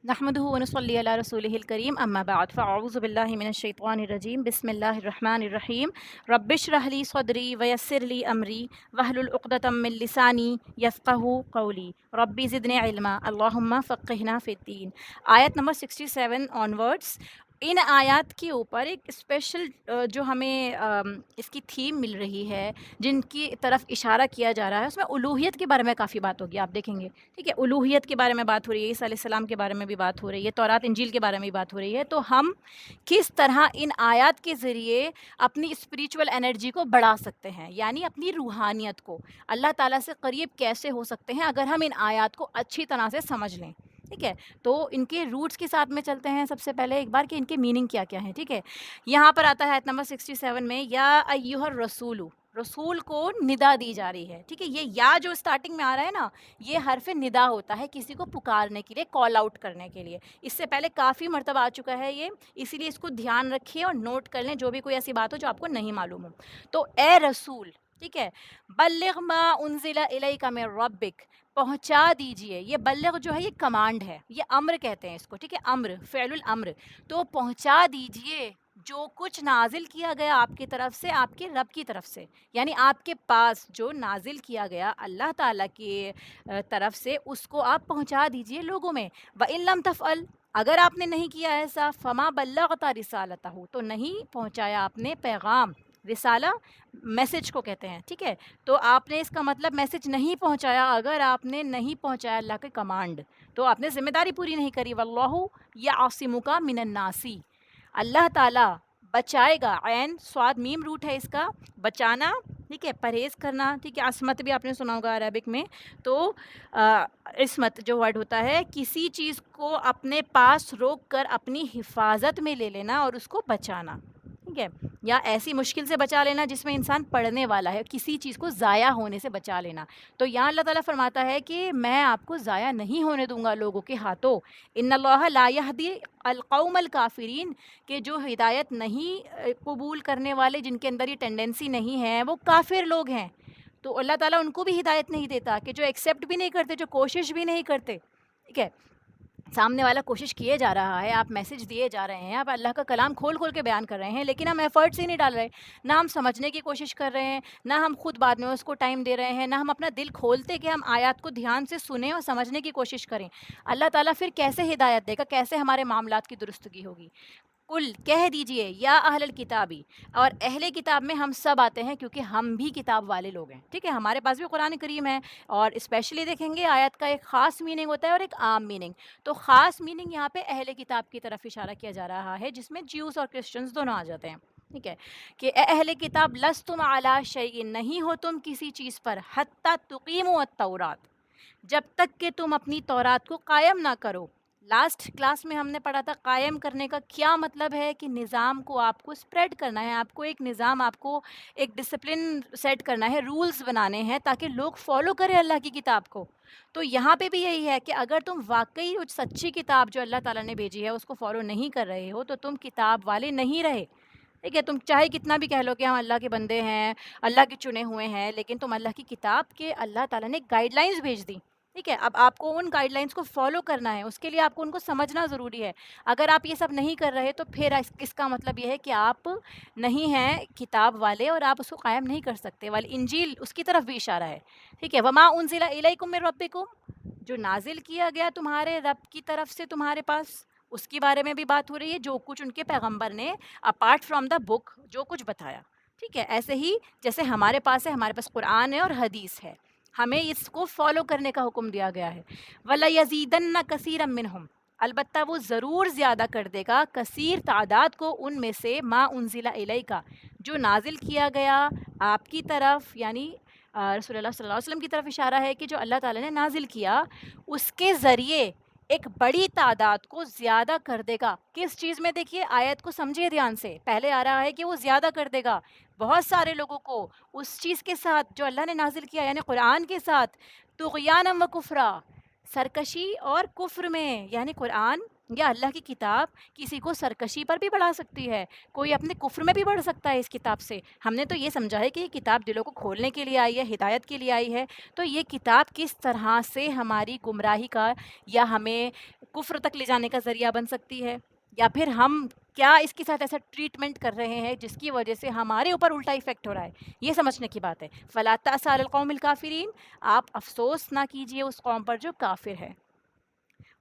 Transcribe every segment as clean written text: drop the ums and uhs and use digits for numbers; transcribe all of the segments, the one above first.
نحمده ونصلي على رسوله الكريم اما بعد فاعوذ بالله من الشيطان الرجيم بسم الله الرحمن الرحيم رب اشرح لي صدري ويسر لي امري واحلل عقدة من لساني يفقهوا قولي ربي زدني علما اللهم فقهنا في الدين. آیت نمبر 67 onwards. ان آیات کے اوپر ایک اسپیشل جو ہمیں اس کی تھیم مل رہی ہے، جن کی طرف اشارہ کیا جا رہا ہے، اس میں الوہیت کے بارے میں کافی بات ہوگی. آپ دیکھیں گے، ٹھیک ہے، الوہیت کے بارے میں بات ہو رہی ہے، عیسیٰ علیہ السلام کے بارے میں بھی بات ہو رہی ہے، تورات انجیل کے بارے میں بھی بات ہو رہی ہے. تو ہم کس طرح ان آیات کے ذریعے اپنی اسپریچول انرجی کو بڑھا سکتے ہیں، یعنی اپنی روحانیت کو اللہ تعالیٰ سے قریب کیسے ہو سکتے ہیں اگر ہم ان آیات کو اچھی طرح سے سمجھ لیں. ٹھیک ہے، تو ان کے روٹس کے ساتھ میں چلتے ہیں. سب سے پہلے ایک بار کہ ان کے میننگ کیا کیا ہیں. ٹھیک ہے، یہاں پر آتا ہے آیت نمبر 67 میں، یا ایھا الرسول، رسول کو ندا دی جا رہی ہے. ٹھیک ہے، یہ یا جو اسٹارٹنگ میں آ رہا ہے نا، یہ حرف ندا ہوتا ہے کسی کو پکارنے کے لیے، کال آؤٹ کرنے کے لیے. اس سے پہلے کافی مرتبہ آ چکا ہے یہ، اسی لیے اس کو دھیان رکھیے اور نوٹ کر لیں جو بھی کوئی ایسی بات ہو جو آپ کو نہیں معلوم ہو. تو اے رسول، ٹھیک ہے، بلغ ما انزل الیک من ربک، پہنچا دیجئے. یہ بلغ جو ہے یہ کمانڈ ہے، یہ امر کہتے ہیں اس کو. ٹھیک ہے، امر، فعل الامر. تو پہنچا دیجئے جو کچھ نازل کیا گیا آپ کی طرف سے، آپ کے رب کی طرف سے، یعنی آپ کے پاس جو نازل کیا گیا اللہ تعالیٰ کی طرف سے، اس کو آپ پہنچا دیجئے لوگوں میں. وَإِن لَمْ تَفْعَلْ، اگر آپ نے نہیں کیا ایسا، فَمَا بَلَّغْتَ رِسَالَتَهُ، تو نہیں پہنچایا آپ نے پیغام. رسالہ میسج کو کہتے ہیں. ٹھیک ہے، تو آپ نے اس کا مطلب میسج نہیں پہنچایا. اگر آپ نے نہیں پہنچایا اللہ کے کمانڈ، تو آپ نے ذمہ داری پوری نہیں کری. واللہ یعصمک من الناس، اللہ تعالیٰ بچائے گا. عین صاد میم روٹ ہے اس کا، بچانا. ٹھیک ہے، پرہیز کرنا. ٹھیک ہے، عصمت بھی آپ نے سنا ہوگا عربک میں. تو عصمت جو ورڈ ہوتا ہے، کسی چیز کو اپنے پاس روک کر اپنی حفاظت میں لے لینا اور اس کو بچانا. ٹھیک ہے، یا ایسی مشکل سے بچا لینا جس میں انسان پڑھنے والا ہے، کسی چیز کو ضائع ہونے سے بچا لینا. تو یہاں اللہ تعالیٰ فرماتا ہے کہ میں آپ کو ضائع نہیں ہونے دوں گا لوگوں کے ہاتھوں. ان اللہ لا یہدی القوم الکافرین، کہ جو ہدایت نہیں قبول کرنے والے، جن کے اندر یہ ٹینڈنسی نہیں ہے، وہ کافر لوگ ہیں. تو اللہ تعالیٰ ان کو بھی ہدایت نہیں دیتا، کہ جو ایکسیپٹ بھی نہیں کرتے، جو کوشش بھی نہیں کرتے. ٹھیک ہے، سامنے والا کوشش کیے جا رہا ہے، آپ میسج دیے جا رہے ہیں، آپ اللہ کا کلام کھول کھول کے بیان کر رہے ہیں، لیکن ہم ایفرٹس ہی نہیں ڈال رہے. نہ ہم سمجھنے کی کوشش کر رہے ہیں، نہ ہم خود بعد میں اس کو ٹائم دے رہے ہیں، نہ ہم اپنا دل کھولتے کہ ہم آیات کو دھیان سے سنیں اور سمجھنے کی کوشش کریں. اللہ تعالیٰ پھر کیسے ہدایت دے گا، کیسے ہمارے معاملات کی درستگی ہوگی. کل کہہ دیجئے، یا اہل الکتابی، اور اہل کتاب میں ہم سب آتے ہیں کیونکہ ہم بھی کتاب والے لوگ ہیں. ٹھیک ہے، ہمارے پاس بھی قرآن کریم ہے، اور اسپیشلی دیکھیں گے آیت کا ایک خاص میننگ ہوتا ہے اور ایک عام میننگ. تو خاص میننگ یہاں پہ اہل کتاب کی طرف اشارہ کیا جا رہا ہے، جس میں جیوز اور کرسچنز دونوں آ جاتے ہیں. ٹھیک ہے، کہ اے اہل کتاب لستم علی شیء، نہیں ہو تم کسی چیز پر، حتی تقیموا التورات، جب تک کہ تم اپنی تورات کو قائم نہ کرو. لاسٹ کلاس میں ہم نے پڑھا تھا قائم کرنے کا کیا مطلب ہے، کہ نظام کو آپ کو اسپریڈ کرنا ہے، آپ کو ایک نظام، آپ کو ایک ڈسپلن سیٹ کرنا ہے، رولز بنانے ہیں تاکہ لوگ فالو کریں اللہ کی کتاب کو. تو یہاں پہ بھی یہی ہے کہ اگر تم واقعی وہ سچی کتاب جو اللہ تعالیٰ نے بھیجی ہے اس کو فالو نہیں کر رہے ہو، تو تم کتاب والے نہیں رہے. ٹھیک ہے، تم چاہے کتنا بھی کہہ لو کہ ہم اللہ کے بندے ہیں، اللہ کے چنے ہوئے ہیں، لیکن تم اللہ کی کتاب کے اللہ تعالیٰ نے گائیڈ لائنز بھیج دی. ٹھیک ہے، اب آپ کو ان گائیڈ لائنس کو فالو کرنا ہے، اس کے لیے آپ کو ان کو سمجھنا ضروری ہے. اگر آپ یہ سب نہیں کر رہے تو پھر اس کا مطلب یہ ہے کہ آپ نہیں ہیں کتاب والے، اور آپ اس کو قائم نہیں کر سکتے. انجیل اس کی طرف بھی اشارہ ہے. ٹھیک ہے، وما انزل الیکم من ربکم، جو نازل کیا گیا تمہارے رب کی طرف سے تمہارے پاس، اس کے بارے میں بھی بات ہو رہی ہے، جو کچھ ان کے پیغمبر نے اپارٹ فرام دا بک جو کچھ بتایا. ٹھیک ہے، ایسے ہی جیسے ہمارے پاس ہے، ہمارے پاس قرآن ہے اور حدیث ہے، ہمیں اس کو فالو کرنے کا حکم دیا گیا ہے. وَلَيَزِيدَنَّ كَثِيرًا مِّنْهُمْ، البتہ وہ ضرور زیادہ کر دے گا، کثیر تعداد کو، ان میں سے، ما انزل الیک، جو نازل کیا گیا آپ کی طرف، یعنی رسول اللہ صلی اللہ علیہ وسلم کی طرف اشارہ ہے کہ جو اللہ تعالیٰ نے نازل کیا اس کے ذریعے ایک بڑی تعداد کو زیادہ کر دے گا. کس چیز میں؟ دیکھیے آیت کو سمجھیے دھیان سے. پہلے آ رہا ہے کہ وہ زیادہ کر دے گا بہت سارے لوگوں کو اس چیز کے ساتھ جو اللہ نے نازل کیا، یعنی قرآن کے ساتھ، طغیانا و کفرا، سرکشی اور کفر میں. یعنی قرآن یا اللہ کی کتاب کسی کو سرکشی پر بھی بڑھا سکتی ہے، کوئی اپنے کفر میں بھی بڑھ سکتا ہے اس کتاب سے. ہم نے تو یہ سمجھا ہے کہ یہ کتاب دلوں کو کھولنے کے لیے آئی ہے، ہدایت کے لیے آئی ہے. تو یہ کتاب کس طرح سے ہماری گمراہی کا یا ہمیں کفر تک لے جانے کا ذریعہ بن سکتی ہے، یا پھر ہم کیا اس کے ساتھ ایسا ٹریٹمنٹ کر رہے ہیں جس کی وجہ سے ہمارے اوپر الٹا افیکٹ ہو رہا ہے، یہ سمجھنے کی بات ہے۔ فلا تأس علی القوم الکافرین، آپ افسوس نہ کیجئے اس قوم پر جو کافر ہے۔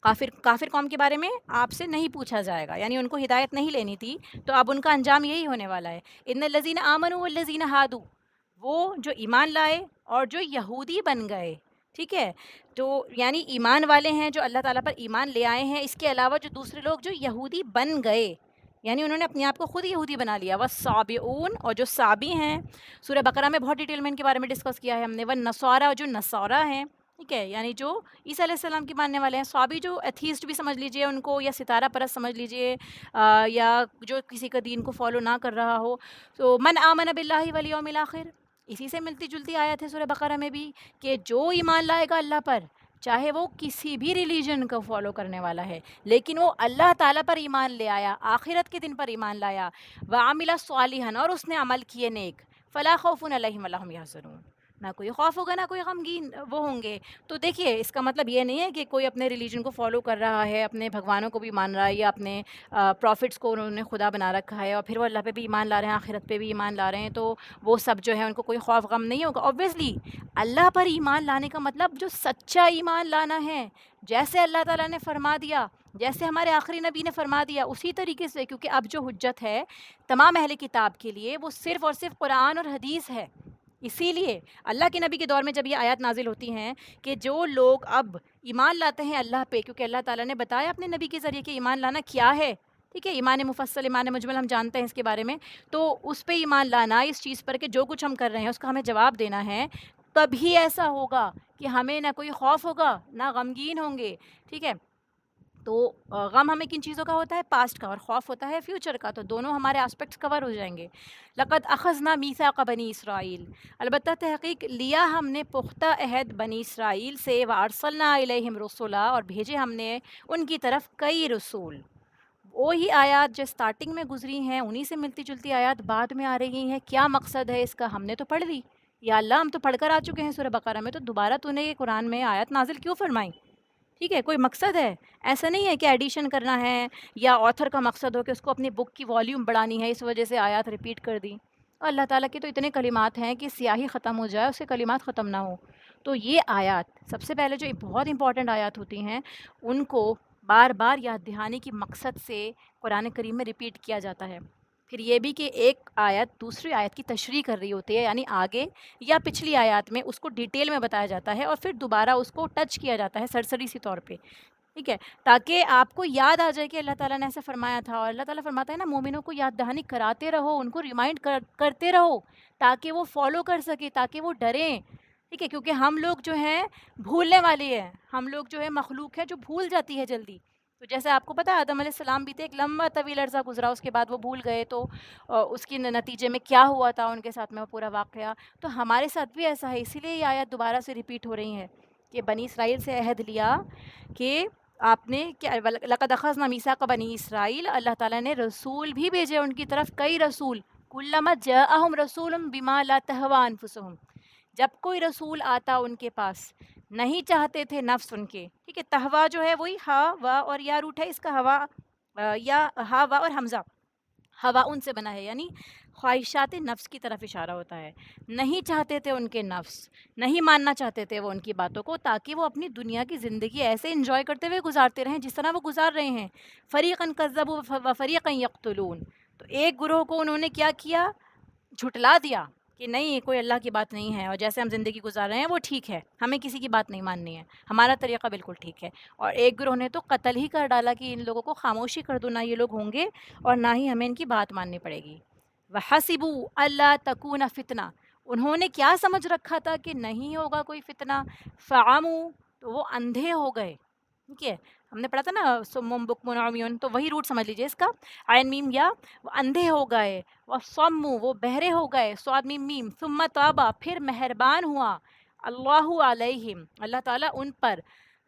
کافر قوم کے بارے میں آپ سے نہیں پوچھا جائے گا، یعنی ان کو ہدایت نہیں لینی تھی، تو اب ان کا انجام یہی ہونے والا ہے۔ ان الذین آمنوا والذین ہادوا، وہ جو ایمان لائے اور جو یہودی بن گئے، ٹھیک ہے، تو یعنی ایمان والے ہیں جو اللہ تعالیٰ پر ایمان لے آئے ہیں، اس کے علاوہ جو دوسرے لوگ جو یہودی بن گئے، یعنی انہوں نے اپنے آپ کو خود یہودی بنا لیا، والصابئون، اور جو صابی ہیں، سورہ بقرہ میں بہت ڈیٹیل میں ان کے بارے میں ڈسکس کیا ہے ہم نے، والنصارى، اور جو نصارہ ہیں، ٹھیک ہے، یعنی جو عیسیٰ علیہ السلام کے ماننے والے ہیں، صابی جو ایتھیسٹ بھی سمجھ لیجئے ان کو، یا ستارہ پرست سمجھ لیجئے، یا جو کسی کا دین کو فالو نہ کر رہا ہو، تو من آمن باللہ والیوم الآخر، اسی سے ملتی جلتی آیت ہے سورہ بقرہ میں بھی، کہ جو ایمان لائے گا اللہ پر، چاہے وہ کسی بھی ریلیجن کو فالو کرنے والا ہے، لیکن وہ اللہ تعالیٰ پر ایمان لے آیا، آخرت کے دن پر ایمان لایا، وعمل صالحا، اور اس نے عمل کیے نیک، فلا خوف علیہم ولا هم یحزنون، نہ کوئی خوف ہوگا نہ کوئی غمگین وہ ہوں گے۔ تو دیکھیے اس کا مطلب یہ نہیں ہے کہ کوئی اپنے ریلیجن کو فالو کر رہا ہے، اپنے بھگوانوں کو بھی مان رہا ہے، یا اپنے پروفٹس کو انہوں نے خدا بنا رکھا ہے، اور پھر وہ اللہ پہ بھی ایمان لا رہے ہیں، آخرت پہ بھی ایمان لا رہے ہیں، تو وہ سب جو ہے ان کو کوئی خوف غم نہیں ہوگا۔ اوبویسلی اللہ پر ایمان لانے کا مطلب جو سچا ایمان لانا ہے، جیسے اللہ تعالیٰ نے فرما دیا، جیسے ہمارے آخری نبی نے فرما دیا، اسی طریقے سے، کیونکہ اب جو حجت ہے تمام اہل کتاب کے لیے وہ صرف اور صرف قرآن اور حدیث ہے۔ اسی لیے اللہ کے نبی کے دور میں جب یہ آیات نازل ہوتی ہیں کہ جو لوگ اب ایمان لاتے ہیں اللہ پہ، کیونکہ اللہ تعالیٰ نے بتایا اپنے نبی کے ذریعے کہ ایمان لانا کیا ہے، ٹھیک ہے، ایمان مفصل، ایمان مجمل ہم جانتے ہیں اس کے بارے میں، تو اس پہ ایمان لانا، اس چیز پر کہ جو کچھ ہم کر رہے ہیں اس کا ہمیں جواب دینا ہے، تبھی ایسا ہوگا کہ ہمیں نہ کوئی خوف ہوگا نہ غمگین ہوں گے، ٹھیک ہے۔ تو غم ہمیں کن چیزوں کا ہوتا ہے؟ پاسٹ کا، اور خوف ہوتا ہے فیوچر کا، تو دونوں ہمارے آسپیکٹس کور ہو جائیں گے۔ لقد اخذنا میثاق بنی اسرائیل، البتہ تحقیق لیا ہم نے پختہ عہد بنی اسرائیل سے، وارسلنا الیہم رسولا، اور بھیجے ہم نے ان کی طرف کئی رسول۔ وہی آیات جو سٹارٹنگ میں گزری ہیں انہی سے ملتی جلتی آیات بعد میں آ رہی ہیں۔ کیا مقصد ہے اس کا؟ ہم نے تو پڑھ لی، یا اللہ ہم تو پڑھ کر آ چکے ہیں سورہ بقرہ میں، تو دوبارہ تو نے یہ قرآن میں آیات نازل کیوں فرمائی؟ ٹھیک ہے، کوئی مقصد ہے؟ ایسا نہیں ہے کہ ایڈیشن کرنا ہے، یا آتھر کا مقصد ہو کہ اس کو اپنی بک کی والیوم بڑھانی ہے، اس وجہ سے آیات ریپیٹ کر دی۔ اور اللہ تعالیٰ کے تو اتنے کلمات ہیں کہ سیاہی ختم ہو جائے اس سے کلمات ختم نہ ہو۔ تو یہ آیات سب سے پہلے جو بہت امپورٹنٹ آیات ہوتی ہیں ان کو بار بار یاد دہانی کی مقصد سے قرآن کریم میں ریپیٹ کیا جاتا ہے۔ پھر یہ بھی کہ ایک آیت دوسری آیت کی تشریح کر رہی ہوتی ہے، یعنی آگے یا پچھلی آیات میں اس کو ڈیٹیل میں بتایا جاتا ہے، اور پھر دوبارہ اس کو ٹچ کیا جاتا ہے سرسری سی طور پہ، ٹھیک ہے، تاکہ آپ کو یاد آ جائے کہ اللہ تعالیٰ نے ایسے فرمایا تھا۔ اور اللہ تعالیٰ فرماتا ہے نا، مومنوں کو یاد دہانی کراتے رہو، ان کو ریمائنڈ کرتے رہو، تاکہ وہ فالو کر سکے، تاکہ وہ ڈریں، ٹھیک ہے، کیونکہ ہم لوگ جو ہیں بھولنے والے ہیں، ہم لوگ جو ہے مخلوق ہے جو بھول جاتی ہے جلدی۔ تو جیسے آپ کو پتہ ہے آدم علیہ السلام بھی تھے، ایک لمبا طویل عرصہ گزرا، اس کے بعد وہ بھول گئے، تو اس کے نتیجے میں کیا ہوا تھا ان کے ساتھ میں وہ پورا واقعہ، تو ہمارے ساتھ بھی ایسا ہے۔ اسی لیے یہ آیت دوبارہ سے ریپیٹ ہو رہی ہیں کہ بنی اسرائیل سے عہد لیا کہ آپ نے کیا، لقد اخذنا میثاق بنی اسرائیل، اللہ تعالیٰ نے رسول بھی بھیجے ان کی طرف، کئی رسول، کلما جاءہم رسول بما لا تہوی انفسہم، جب کوئی رسول آتا ان کے پاس، نہیں چاہتے تھے نفس ان کے، ٹھیک ہے، تہوا جو ہے وہی ہا وا اور یا روٹ ہے اس کا، ہوا یا ہا وا اور حمزہ، ہوا ان سے بنا ہے، یعنی خواہشات نفس کی طرف اشارہ ہوتا ہے۔ نہیں چاہتے تھے ان کے نفس، نہیں ماننا چاہتے تھے وہ ان کی باتوں کو، تاکہ وہ اپنی دنیا کی زندگی ایسے انجوائے کرتے ہوئے گزارتے رہیں جس طرح وہ گزار رہے ہیں۔ فریقاً کذبوا و فریقاً یقتلون، تو ایک گروہ کو انہوں نے کیا کیا؟ جھٹلا دیا کہ نہیں، کوئی اللہ کی بات نہیں ہے، اور جیسے ہم زندگی گزار رہے ہیں وہ ٹھیک ہے، ہمیں کسی کی بات نہیں ماننی ہے، ہمارا طریقہ بالکل ٹھیک ہے۔ اور ایک گروہ نے تو قتل ہی کر ڈالا کہ ان لوگوں کو خاموشی کر دو، نہ یہ لوگ ہوں گے اور نہ ہی ہمیں ان کی بات ماننی پڑے گی۔ وَحَسِبُوا أَلَّا تَكُونَ فِتْنَةٌ، انہوں نے کیا سمجھ رکھا تھا کہ نہیں ہوگا کوئی فتنہ، فَعَمُوا، تو وہ اندھے ہو گئے، ٹھیک ہے، ہم نے پڑھا تھا نا سم بکم عمیون، تو وہی روٹ سمجھ لیجئے اس کا، عین میم یا، وہ اندھے ہو گئے، وَصَمُّوا، وہ بہرے ہو گئے، صاد میم میم، ثم تابا، پھر مہربان ہوا، اللہ علیہم، اللہ تعالیٰ ان پر،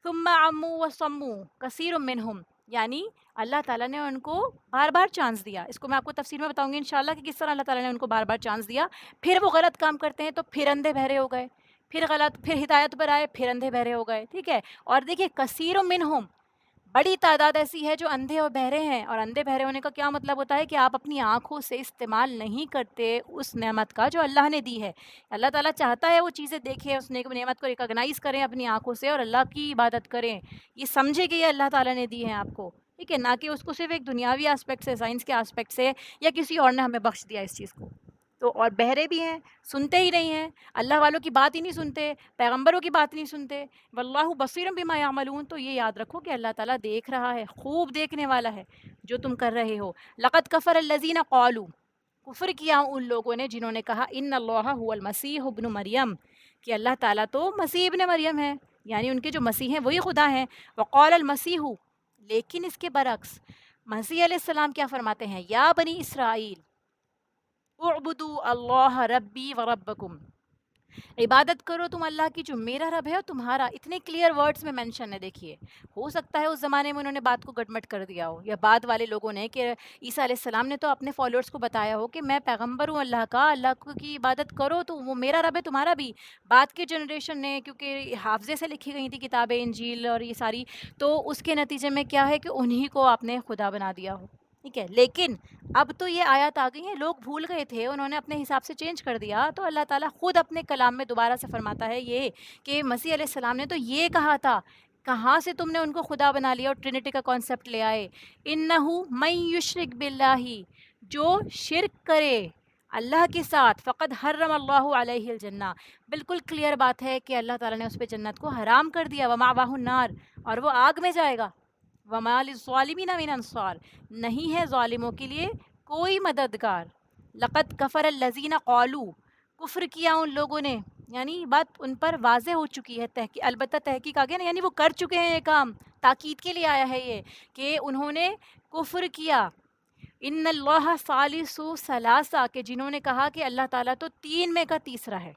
ثم عموا وصموا کثیر منہم، یعنی اللہ تعالیٰ نے ان کو بار بار چانس دیا۔ اس کو میں آپ کو تفصیل میں بتاؤں گی انشاءاللہ کہ کس طرح اللہ تعالیٰ نے ان کو بار بار چانس دیا، پھر وہ غلط کام کرتے ہیں تو پھر اندھے بہرے ہو گئے، پھر غلط، پھر ہدایت پر آئے، پھر اندھے بہرے ہو گئے، ٹھیک ہے۔ اور دیکھیے کثیر منہم، بڑی تعداد ایسی ہے جو اندھے اور بہرے ہیں، اور اندھے بہرے ہونے کا کیا مطلب ہوتا ہے کہ آپ اپنی آنکھوں سے استعمال نہیں کرتے اس نعمت کا جو اللہ نے دی ہے۔ اللہ تعالیٰ چاہتا ہے وہ چیزیں دیکھیں، اس نعمت کو ریکگنائز کریں اپنی آنکھوں سے اور اللہ کی عبادت کریں، یہ سمجھے کہ یہ اللہ تعالیٰ نے دی ہے آپ کو، ٹھیک ہے، نہ کہ اس کو صرف ایک دنیاوی آسپیکٹ سے، سائنس کے آسپیکٹ سے، یا کسی اور نے ہمیں بخش دیا اس چیز کو۔ تو اور بہرے بھی ہیں، سنتے ہی نہیں ہیں، اللہ والوں کی بات ہی نہیں سنتے، پیغمبروں کی بات نہیں سنتے، واللہ بصیر بما یعملون، تو یہ یاد رکھو کہ اللہ تعالیٰ دیکھ رہا ہے، خوب دیکھنے والا ہے جو تم کر رہے ہو۔ لقد کفر الذین قالوا، کفر کیا ان لوگوں نے جنہوں نے کہا ان اللہ هو المسیح ابن مریم، کہ اللہ تعالیٰ تو مسیح ابن مریم ہے، یعنی ان کے جو مسیح ہیں وہی خدا ہیں۔ وقال المسیح، لیکن اس کے برعکس مسیح علیہ السلام کیا فرماتے ہیں؟ یا بنی اسرائیل اعبدوا اللہ ربی و ربکم، عبادت کرو تم اللہ کی جو میرا رب ہے اور تمہارا۔ اتنے کلیئر ورڈز میں مینشن ہے، دیکھیے ہو سکتا ہے اس زمانے میں انہوں نے بات کو گڈمٹ کر دیا ہو، یا بعد والے لوگوں نے، کہ عیسیٰ علیہ السلام نے تو اپنے فالوورز کو بتایا ہو کہ میں پیغمبر ہوں اللہ کا، اللہ کی عبادت کرو تو وہ میرا رب ہے تمہارا بھی۔ بعد کے جنریشن نے، کیونکہ حافظے سے لکھی گئی تھی کتابیں انجیل اور یہ ساری، تو اس کے نتیجے میں کیا ہے کہ انہی کو آپ نے خدا بنا دیا ہو، ٹھیک ہے۔ لیکن اب تو یہ آیات آ گئی ہیں، لوگ بھول گئے تھے، انہوں نے اپنے حساب سے چینج کر دیا، تو اللہ تعالیٰ خود اپنے کلام میں دوبارہ سے فرماتا ہے یہ کہ مسیح علیہ السلام نے تو یہ کہا تھا، کہاں سے تم نے ان کو خدا بنا لیا اور ٹرینٹی کا کانسیپٹ لے آئے؟ انہو من یشرک باللہ، جو شرک کرے اللہ کے ساتھ، فقد حرم اللہ علیہ الجنہ، بالکل کلیئر بات ہے کہ اللہ تعالیٰ نے اس پہ جنت کو حرام کر دیا، ومأواہ النار، اور وہ آگ میں جائے گا، وما للظالمین من انصار، نہیں ہے ظالموں کے لیے کوئی مددگار۔ لقد کفر الذین قالوا، کفر کیا ان لوگوں نے، یعنی بات ان پر واضح ہو چکی ہے، البتہ تحقیق آگے نا، یعنی وہ کر چکے ہیں یہ کام، تاکید کے لیے آیا ہے یہ کہ انہوں نے کفر کیا۔ ان اللہ ثالث ثلاثہ، کہ جنہوں نے کہا کہ اللہ تعالیٰ تو تین میں کا تیسرا ہے۔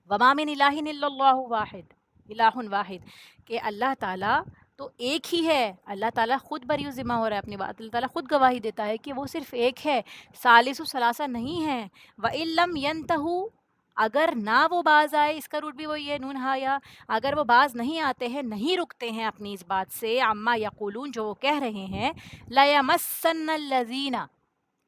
وما من الہ الا اللہ واحد، الہ واحد، کہ اللہ تعالیٰ تو ایک ہی ہے، اللہ تعالیٰ خود بری و ذمہ ہو رہا ہے اپنی بات، اللہ تعالیٰ خود گواہی دیتا ہے کہ وہ صرف ایک ہے، ثالث ثلاثہ نہیں ہے۔ وَإِن لَّمْ يَنْتَهُوا، اگر نہ وہ باز آئے، اس کا روٹ بھی وہی ہے نون ہا یا، اگر وہ باز نہیں آتے ہیں، نہیں رکتے ہیں اپنی اس بات سے، عما یقولون، جو وہ کہہ رہے ہیں، لَيَمَسَّنَّ الَّذِينَ،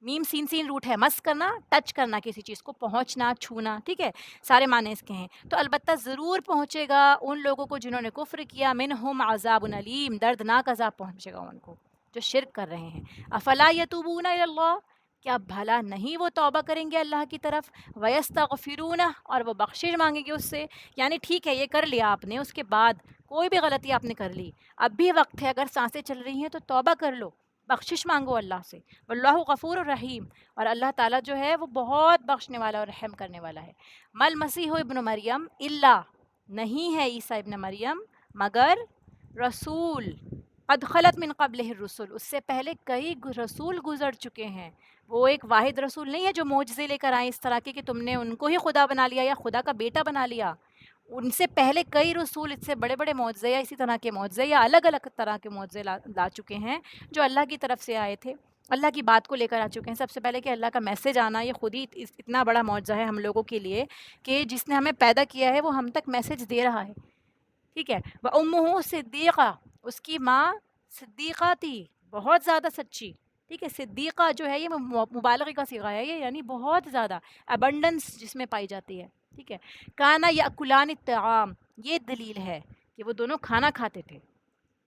میم سین سین روٹ ہے، مس کرنا، ٹچ کرنا، کسی چیز کو پہنچنا، چھونا، ٹھیک ہے، سارے معنی اس کے ہیں، تو البتہ ضرور پہنچے گا ان لوگوں کو جنہوں نے کفر کیا، منہم عذاب علیم، دردناک عذاب پہنچے گا ان کو جو شرک کر رہے ہیں۔ افلا یتوبون الی اللہ، کیا بھلا نہیں وہ توبہ کریں گے اللہ کی طرف، ویستغفرونہ، اور وہ بخشش مانگیں گے اس سے، یعنی ٹھیک ہے یہ کر لیا آپ نے، اس کے بعد کوئی بھی غلطی آپ نے کر لی، اب بھی وقت ہے، اگر سانسیں چل رہی ہیں تو توبہ کر لو، بخشش مانگو اللہ سے، واللہ غفور الرحیم، اور اللہ تعالیٰ جو ہے وہ بہت بخشنے والا اور رحم کرنے والا ہے۔ مل مسیح ابن مریم الا، نہیں ہے عیسیٰ ابن مریم مگر رسول، قد خلت من قبلہ الرسل، اس سے پہلے کئی رسول گزر چکے ہیں، وہ ایک واحد رسول نہیں ہے جو معجزے لے کر آئے اس طرح کے کہ تم نے ان کو ہی خدا بنا لیا یا خدا کا بیٹا بنا لیا، ان سے پہلے کئی رسول اس سے بڑے بڑے معجزے یا اسی طرح کے معجزے یا الگ الگ طرح کے معجزے لا چکے ہیں جو اللہ کی طرف سے آئے تھے، اللہ کی بات کو لے کر آ چکے ہیں۔ سب سے پہلے کہ اللہ کا میسج آنا، یہ خود ہی اتنا بڑا معجزہ ہے ہم لوگوں کے لیے کہ جس نے ہمیں پیدا کیا ہے وہ ہم تک میسج دے رہا ہے، ٹھیک ہے۔ وَأُمُّهُ صدیقہ، اس کی ماں صدیقہ تھی، بہت زیادہ سچی، ٹھیک ہے، صدیقہ جو ہے یہ مبالغے کا صیغہ ہے، یہ یعنی بہت زیادہ ابنڈنس جس میں پائی جاتی ہے، ٹھیک ہے۔ کانا یاکلان الطعام، یہ دلیل ہے کہ وہ دونوں کھانا کھاتے تھے،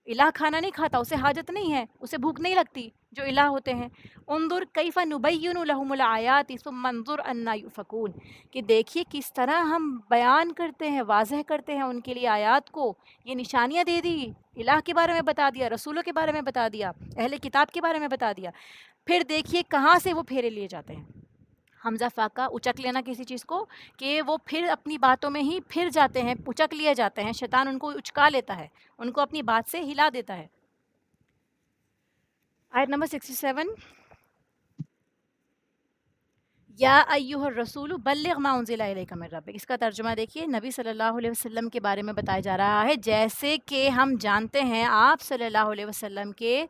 الہ کھانا نہیں کھاتا، اسے حاجت نہیں ہے، اسے بھوک نہیں لگتی جو الہ ہوتے ہیں۔ انظر کیف نبین لہم الآیات ثم انظر انا یؤفکون، کہ دیکھیے کس طرح ہم بیان کرتے ہیں، واضح کرتے ہیں ان کے لیے آیات کو، یہ نشانیاں دے دی، الہ کے بارے میں بتا دیا، رسولوں کے بارے میں بتا دیا، اہل کتاب کے بارے میں بتا دیا، پھر دیکھیے کہاں سے وہ پھیرے لیے جاتے ہیں، حمزہ فاقہ اچک لینا کسی چیز کو، کہ وہ پھر اپنی باتوں میں ہی پھر جاتے ہیں، اچک لیے جاتے ہیں، شیطان ان کو اچکا لیتا ہے، ان کو اپنی بات سے ہلا دیتا ہے۔ آیت نمبر 67، یا ایہا الرسول بلغ ما انزل الیک من ربک، اس کا ترجمہ دیکھیے، نبی صلی اللہ علیہ وسلم کے بارے میں بتایا جا رہا ہے، جیسے کہ ہم جانتے ہیں آپ صلی اللہ علیہ وسلم کے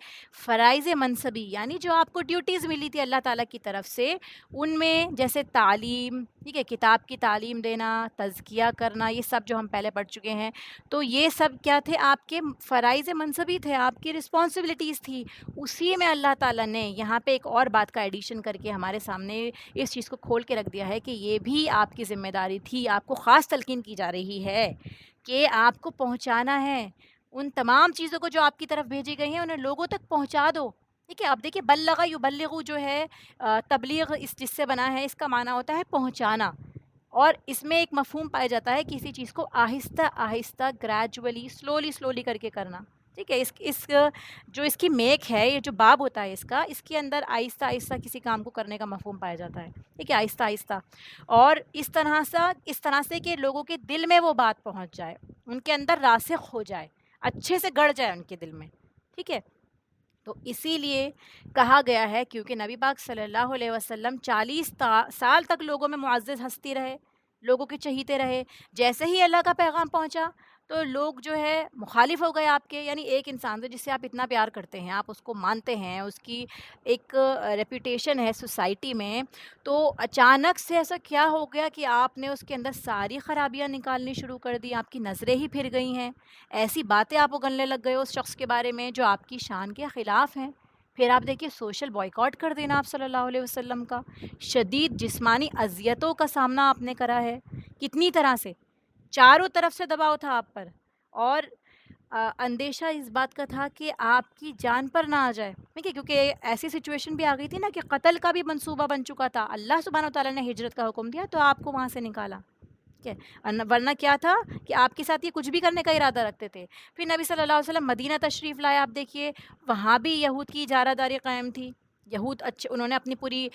فرائض منصبی، یعنی جو آپ کو ڈیوٹیز ملی تھی اللہ تعالیٰ کی طرف سے، ان میں جیسے تعلیم، ٹھیک ہے، کتاب کی تعلیم دینا، تزکیہ کرنا، یہ سب جو ہم پہلے پڑھ چکے ہیں. تو یہ سب کیا تھے؟ آپ کے فرائض منصبی تھے، آپ کی رسپانسبلٹیز تھی. اسی میں اللہ تعالیٰ نے یہاں پہ ایک اور بات کا ایڈیشن کر کے ہمارے سامنے اس چیز کو کھول کے رکھ دیا ہے کہ یہ بھی آپ کی ذمہ داری تھی. آپ کو خاص تلقین کی جا رہی ہے کہ آپ کو پہنچانا ہے ان تمام چیزوں کو جو آپ کی طرف بھیجی گئی ہیں، انہیں لوگوں تک پہنچا دو. ٹھیک ہے، اب دیکھیے بلغ یبلغ جو ہے تبلیغ اس جس سے بنا ہے، اس کا معنی ہوتا ہے پہنچانا. اور اس میں ایک مفہوم پایا جاتا ہے کسی چیز کو آہستہ آہستہ، گریجولی، سلولی کر کے کرنا. ٹھیک ہے، اس جو اس کی میک ہے، یہ جو باب ہوتا ہے اس کے اندر آہستہ آہستہ کسی کام کو کرنے کا مفہوم پایا جاتا ہے. ٹھیک ہے، آہستہ آہستہ، اور اس طرح سے کہ لوگوں کے دل میں وہ بات پہنچ جائے، ان کے اندر راسخ ہو جائے، اچھے سے گڑ جائے ان کے دل میں. ٹھیک ہے، تو اسی لیے کہا گیا ہے، کیونکہ نبی پاک صلی اللہ علیہ وسلم 40 سال تک لوگوں میں معزز ہستی رہے، لوگوں کے چہیتے رہے. جیسے ہی اللہ کا پیغام پہنچا تو لوگ جو ہے مخالف ہو گئے آپ کے. یعنی ایک انسان سے جس سے آپ اتنا پیار کرتے ہیں، آپ اس کو مانتے ہیں، اس کی ایک ریپوٹیشن ہے سوسائٹی میں، تو اچانک سے ایسا کیا ہو گیا کہ آپ نے اس کے اندر ساری خرابیاں نکالنی شروع کر دی. آپ کی نظریں ہی پھر گئی ہیں، ایسی باتیں آپ اگلنے لگ گئے اس شخص کے بارے میں جو آپ کی شان کے خلاف ہیں. پھر آپ دیکھیے سوشل بائیکاٹ کر دینا آپ صلی اللہ علیہ وسلم کا، شدید جسمانی اذیتوں کا سامنا آپ نے کرا ہے. کتنی طرح سے چاروں طرف سے دباؤ تھا آپ پر، اور اندیشہ اس بات کا تھا کہ آپ کی جان پر نہ آ جائے. ٹھیک ہے، کیونکہ ایسی سچویشن بھی آ گئی تھی نا کہ قتل کا بھی منصوبہ بن چکا تھا. اللہ سبحانہ و تعالیٰ نے ہجرت کا حکم دیا تو آپ کو وہاں سے نکالا. ٹھیک ہے، ورنہ کیا تھا کہ آپ کے ساتھ یہ کچھ بھی کرنے کا ارادہ رکھتے تھے. پھر نبی صلی اللہ علیہ وسلم مدینہ تشریف لائے. آپ دیکھیے وہاں بھی یہود کی اجارہ داری قائم تھی. یہود اچھے، انہوں نے اپنی پوری